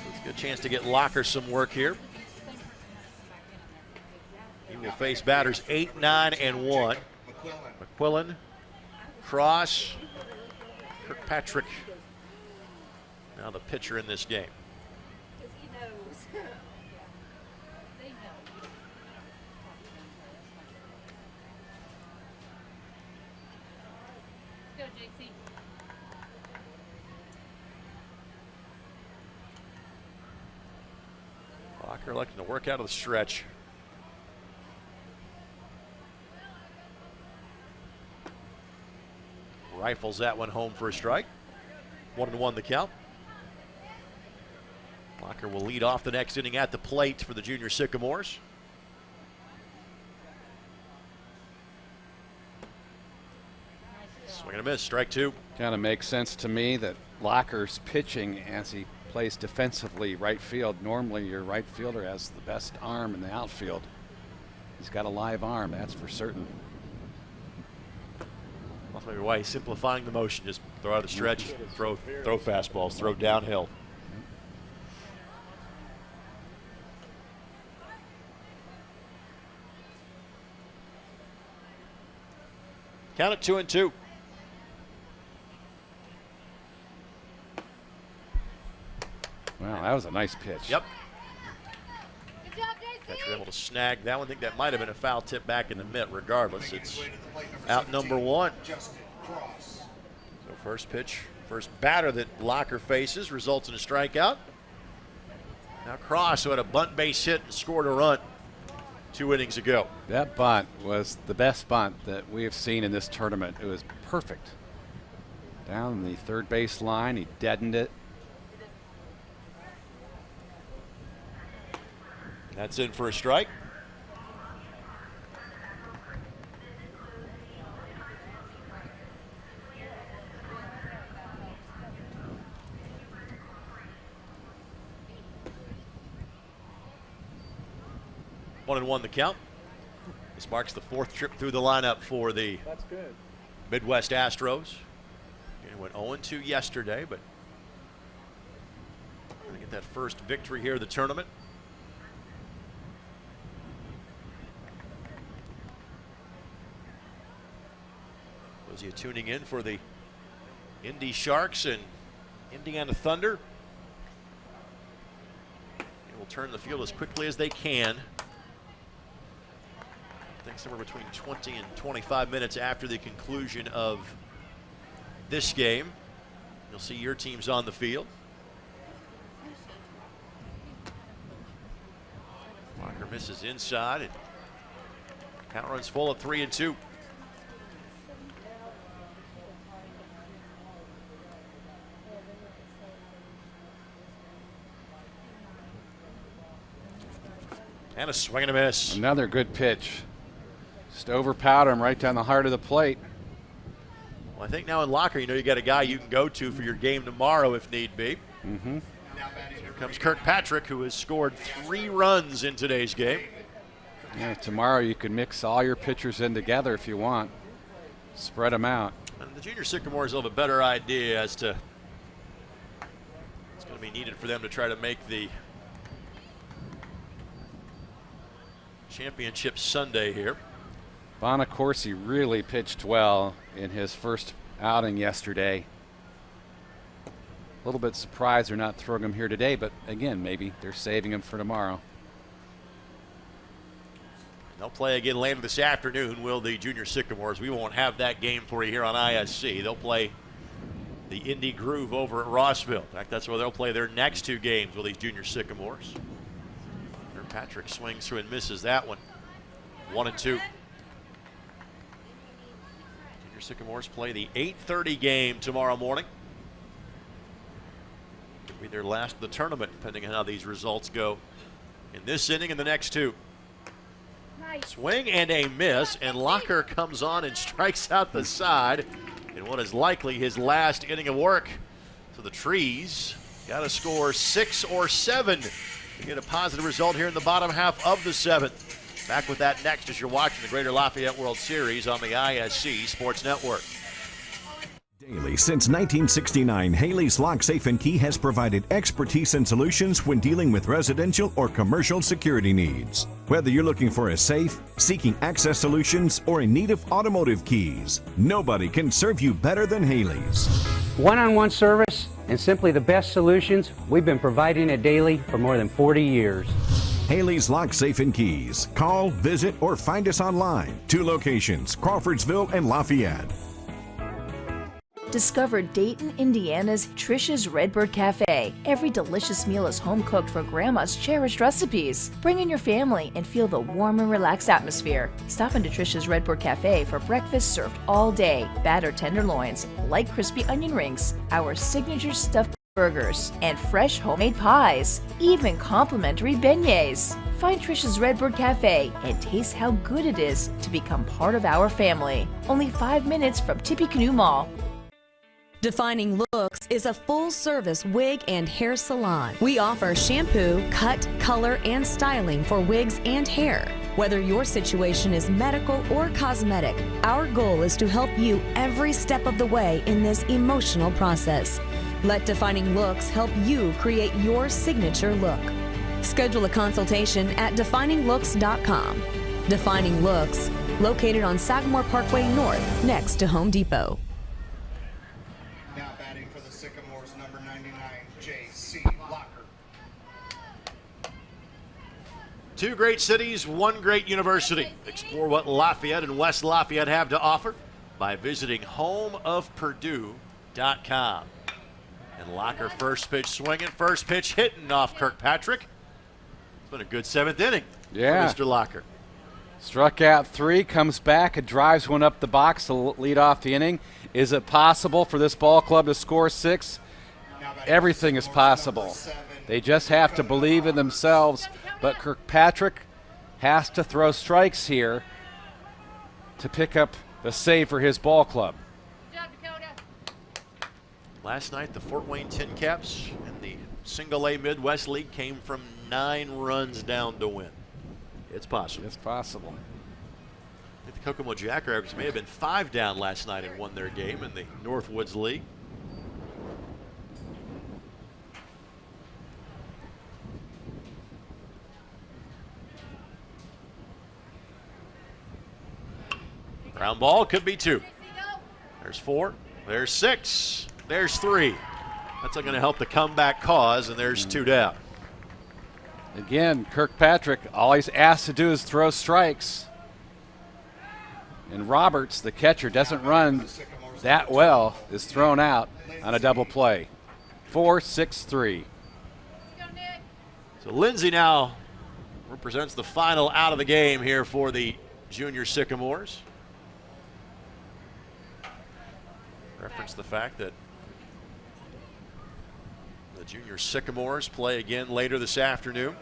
It's a good chance to get Locker some work here. He will face batters 8, 9, and 1. McQuillan, Cross, Kirkpatrick. Now the pitcher in this game. Locker electing to work out of the stretch. Rifles that one home for a strike. 1-1 the count. Locker will lead off the next inning at the plate for the junior Sycamores. Swing and a miss, strike 2. Kind of makes sense to me that Locker's pitching as he plays defensively right field. Normally your right fielder has the best arm in the outfield. He's got a live arm, that's for certain. That's maybe why he's simplifying the motion. Just throw out of the stretch, throw fastballs, throw downhill. Count it 2-2. Wow, that was a nice pitch. Yep. Catcher able to snag that one. I think that might have been a foul tip back in the mitt. Regardless, it's out number 1. So first pitch, first batter that Locker faces results in a strikeout. Now Cross, who had a bunt base hit and scored a run 2 innings ago. That bunt was the best bunt that we have seen in this tournament. It was perfect. Down the third base line, he deadened it. That's in for a strike. One and one the count. This marks the fourth trip through the lineup for the Midwest Astros. It went 0-2 yesterday, but going to get that first victory here of the tournament. Those of you tuning in for the Indy Sharks and Indiana Thunder, they will turn the field as quickly as they can. I think somewhere between 20 and 25 minutes after the conclusion of this game, you'll see your teams on the field. Walker misses inside, and count runs full at 3-2. And a swing and a miss. Another good pitch. Just overpowered him right down the heart of the plate. Well, I think now in Locker, you know, you got a guy you can go to for your game tomorrow if need be. Mm-hmm. Here comes Kirkpatrick, who has scored 3 runs in today's game. Yeah, tomorrow you can mix all your pitchers in together if you want. Spread them out. And the junior Sycamores will have a better idea as to what's going to be needed for them to try to make the championship Sunday here. Bonacorsi really pitched well in his first outing yesterday. A little bit surprised they're not throwing him here today, but again, maybe they're saving him for tomorrow. They'll play again later this afternoon, will the junior Sycamores. We won't have that game for you here on ISC. They'll play the Indy Groove over at Rossville. In fact, that's where they'll play their next 2 games with these junior Sycamores. Patrick swings through and misses that one. 1-2. Junior Sycamores play the 8:30 game tomorrow morning. It'll be their last of the tournament, depending on how these results go in this inning and the next 2. Nice. Swing and a miss, and Locker comes on and strikes out the side in what is likely his last inning of work. So the Trees got to score 6 or 7 to get a positive result here in the bottom half of the 7th. Back with that next as you're watching the Greater Lafayette World Series on the ISC Sports Network. Daily since 1969, Haley's Lock, Safe and Key has provided expertise and solutions when dealing with residential or commercial security needs. Whether you're looking for a safe, seeking access solutions, or in need of automotive keys, nobody can serve you better than Haley's. One-on-one service and simply the best solutions we've been providing at Daily for more than 40 years. Haley's Lock, Safe and Keys. Call, visit, or find us online. 2 locations, Crawfordsville and Lafayette. Discover Dayton, Indiana's Trish's Redbird Cafe. Every delicious meal is home cooked for Grandma's cherished recipes. Bring in your family and feel the warm and relaxed atmosphere. Stop into Trish's Redbird Cafe for breakfast served all day, battered tenderloins, light crispy onion rings, our signature stuffed burgers, and fresh homemade pies, even complimentary beignets. Find Trish's Redbird Cafe and taste how good it is to become part of our family. Only 5 minutes from Tippecanoe Mall. Defining Looks is a full-service wig and hair salon. We offer shampoo, cut, color, and styling for wigs and hair. Whether your situation is medical or cosmetic, our goal is to help you every step of the way in this emotional process. Let Defining Looks help you create your signature look. Schedule a consultation at defininglooks.com. Defining Looks, located on Sycamore Parkway North, next to Home Depot. Now batting for the Sycamores, number 99, J.C. Locker. 2 great cities, 1 great university. Explore what Lafayette and West Lafayette have to offer by visiting homeofpurdue.com. And Locker first pitch swinging, first pitch hitting off Kirkpatrick. It's been a good 7th inning for Mr. Locker. Struck out 3, comes back and drives one up the box to lead off the inning. Is it possible for this ball club to score 6? Everything is possible. They just have to believe in themselves. But Kirkpatrick has to throw strikes here to pick up the save for his ball club. Last night, the Fort Wayne Tin Caps in the Single-A Midwest League came from 9 runs down to win. It's possible. It's possible. I think the Kokomo Jackrabbits may have been 5 down last night and won their game in the Northwoods League. Ground ball could be 2. There's 4. There's 6. There's 3. That's not going to help the comeback cause, and there's 2 down. Again, Kirkpatrick, all he's asked to do is throw strikes. And Roberts, the catcher, doesn't run that well, is thrown out on a double play. 4-6-3. So Lindsay now represents the final out of the game here for the junior Sycamores. Reference the fact that the junior Sycamores play again later this afternoon.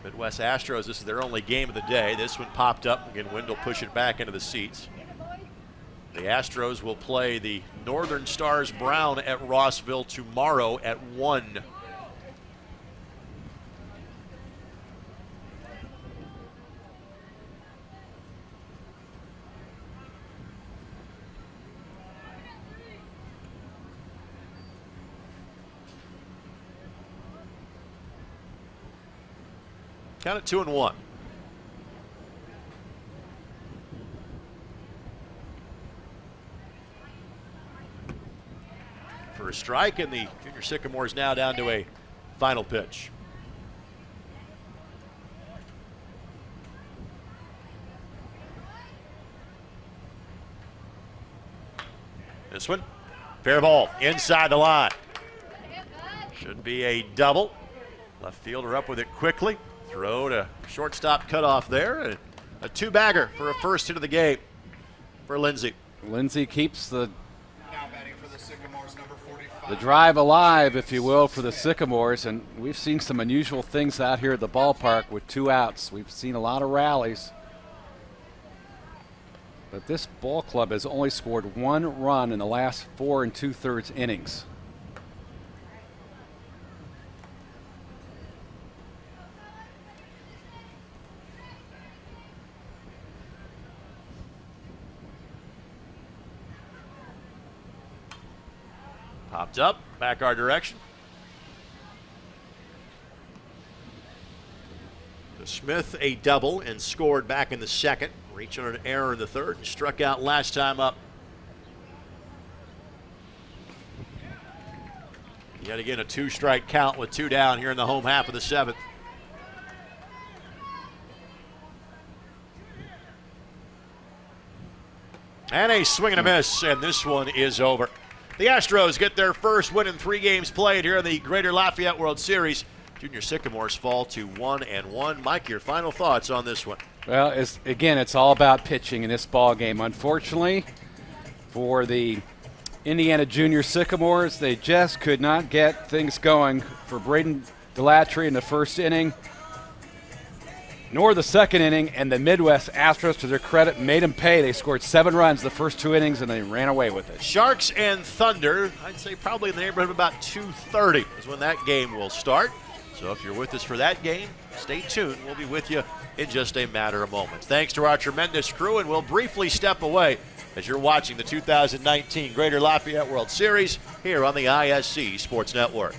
Midwest Astros, this is their only game of the day. This one popped up. Again, wind will push it back into the seats. The Astros will play the Northern Stars Brown at Rossville tomorrow at 1. Count it 2-1. For a strike, and the junior Sycamores now down to a final pitch. This one, fair ball, inside the line. Should be a double. Left fielder up with it quickly. Throw to shortstop cutoff there. A 2-bagger for a first hit of the game for Lindsay. Lindsay keeps the drive alive, if you will, for the Sycamores. And we've seen some unusual things out here at the ballpark with 2 outs. We've seen a lot of rallies. But this ball club has only scored 1 run in the last 4 2/3 innings. Popped up, back our direction. So Smith a double and scored back in the second. Reached on an error in the third and struck out last time up. Yet again, a 2-strike count with 2 down here in the home half of the 7th. And a swing and a miss, and this one is over. The Astros get their first win in 3 games played here in the Greater Lafayette World Series. Junior Sycamores fall to 1-1. Mike, your final thoughts on this one? Well, it's all about pitching in this ball game. Unfortunately, for the Indiana Junior Sycamores, they just could not get things going for Braden Delatry in the first inning, nor the second inning, and the Midwest Astros, to their credit, made them pay. They scored 7 runs the first 2 innings, and they ran away with it. Sharks and Thunder, I'd say probably in the neighborhood of about 2:30 is when that game will start. So if you're with us for that game, stay tuned. We'll be with you in just a matter of moments. Thanks to our tremendous crew, and we'll briefly step away as you're watching the 2019 Greater Lafayette World Series here on the ISC Sports Network.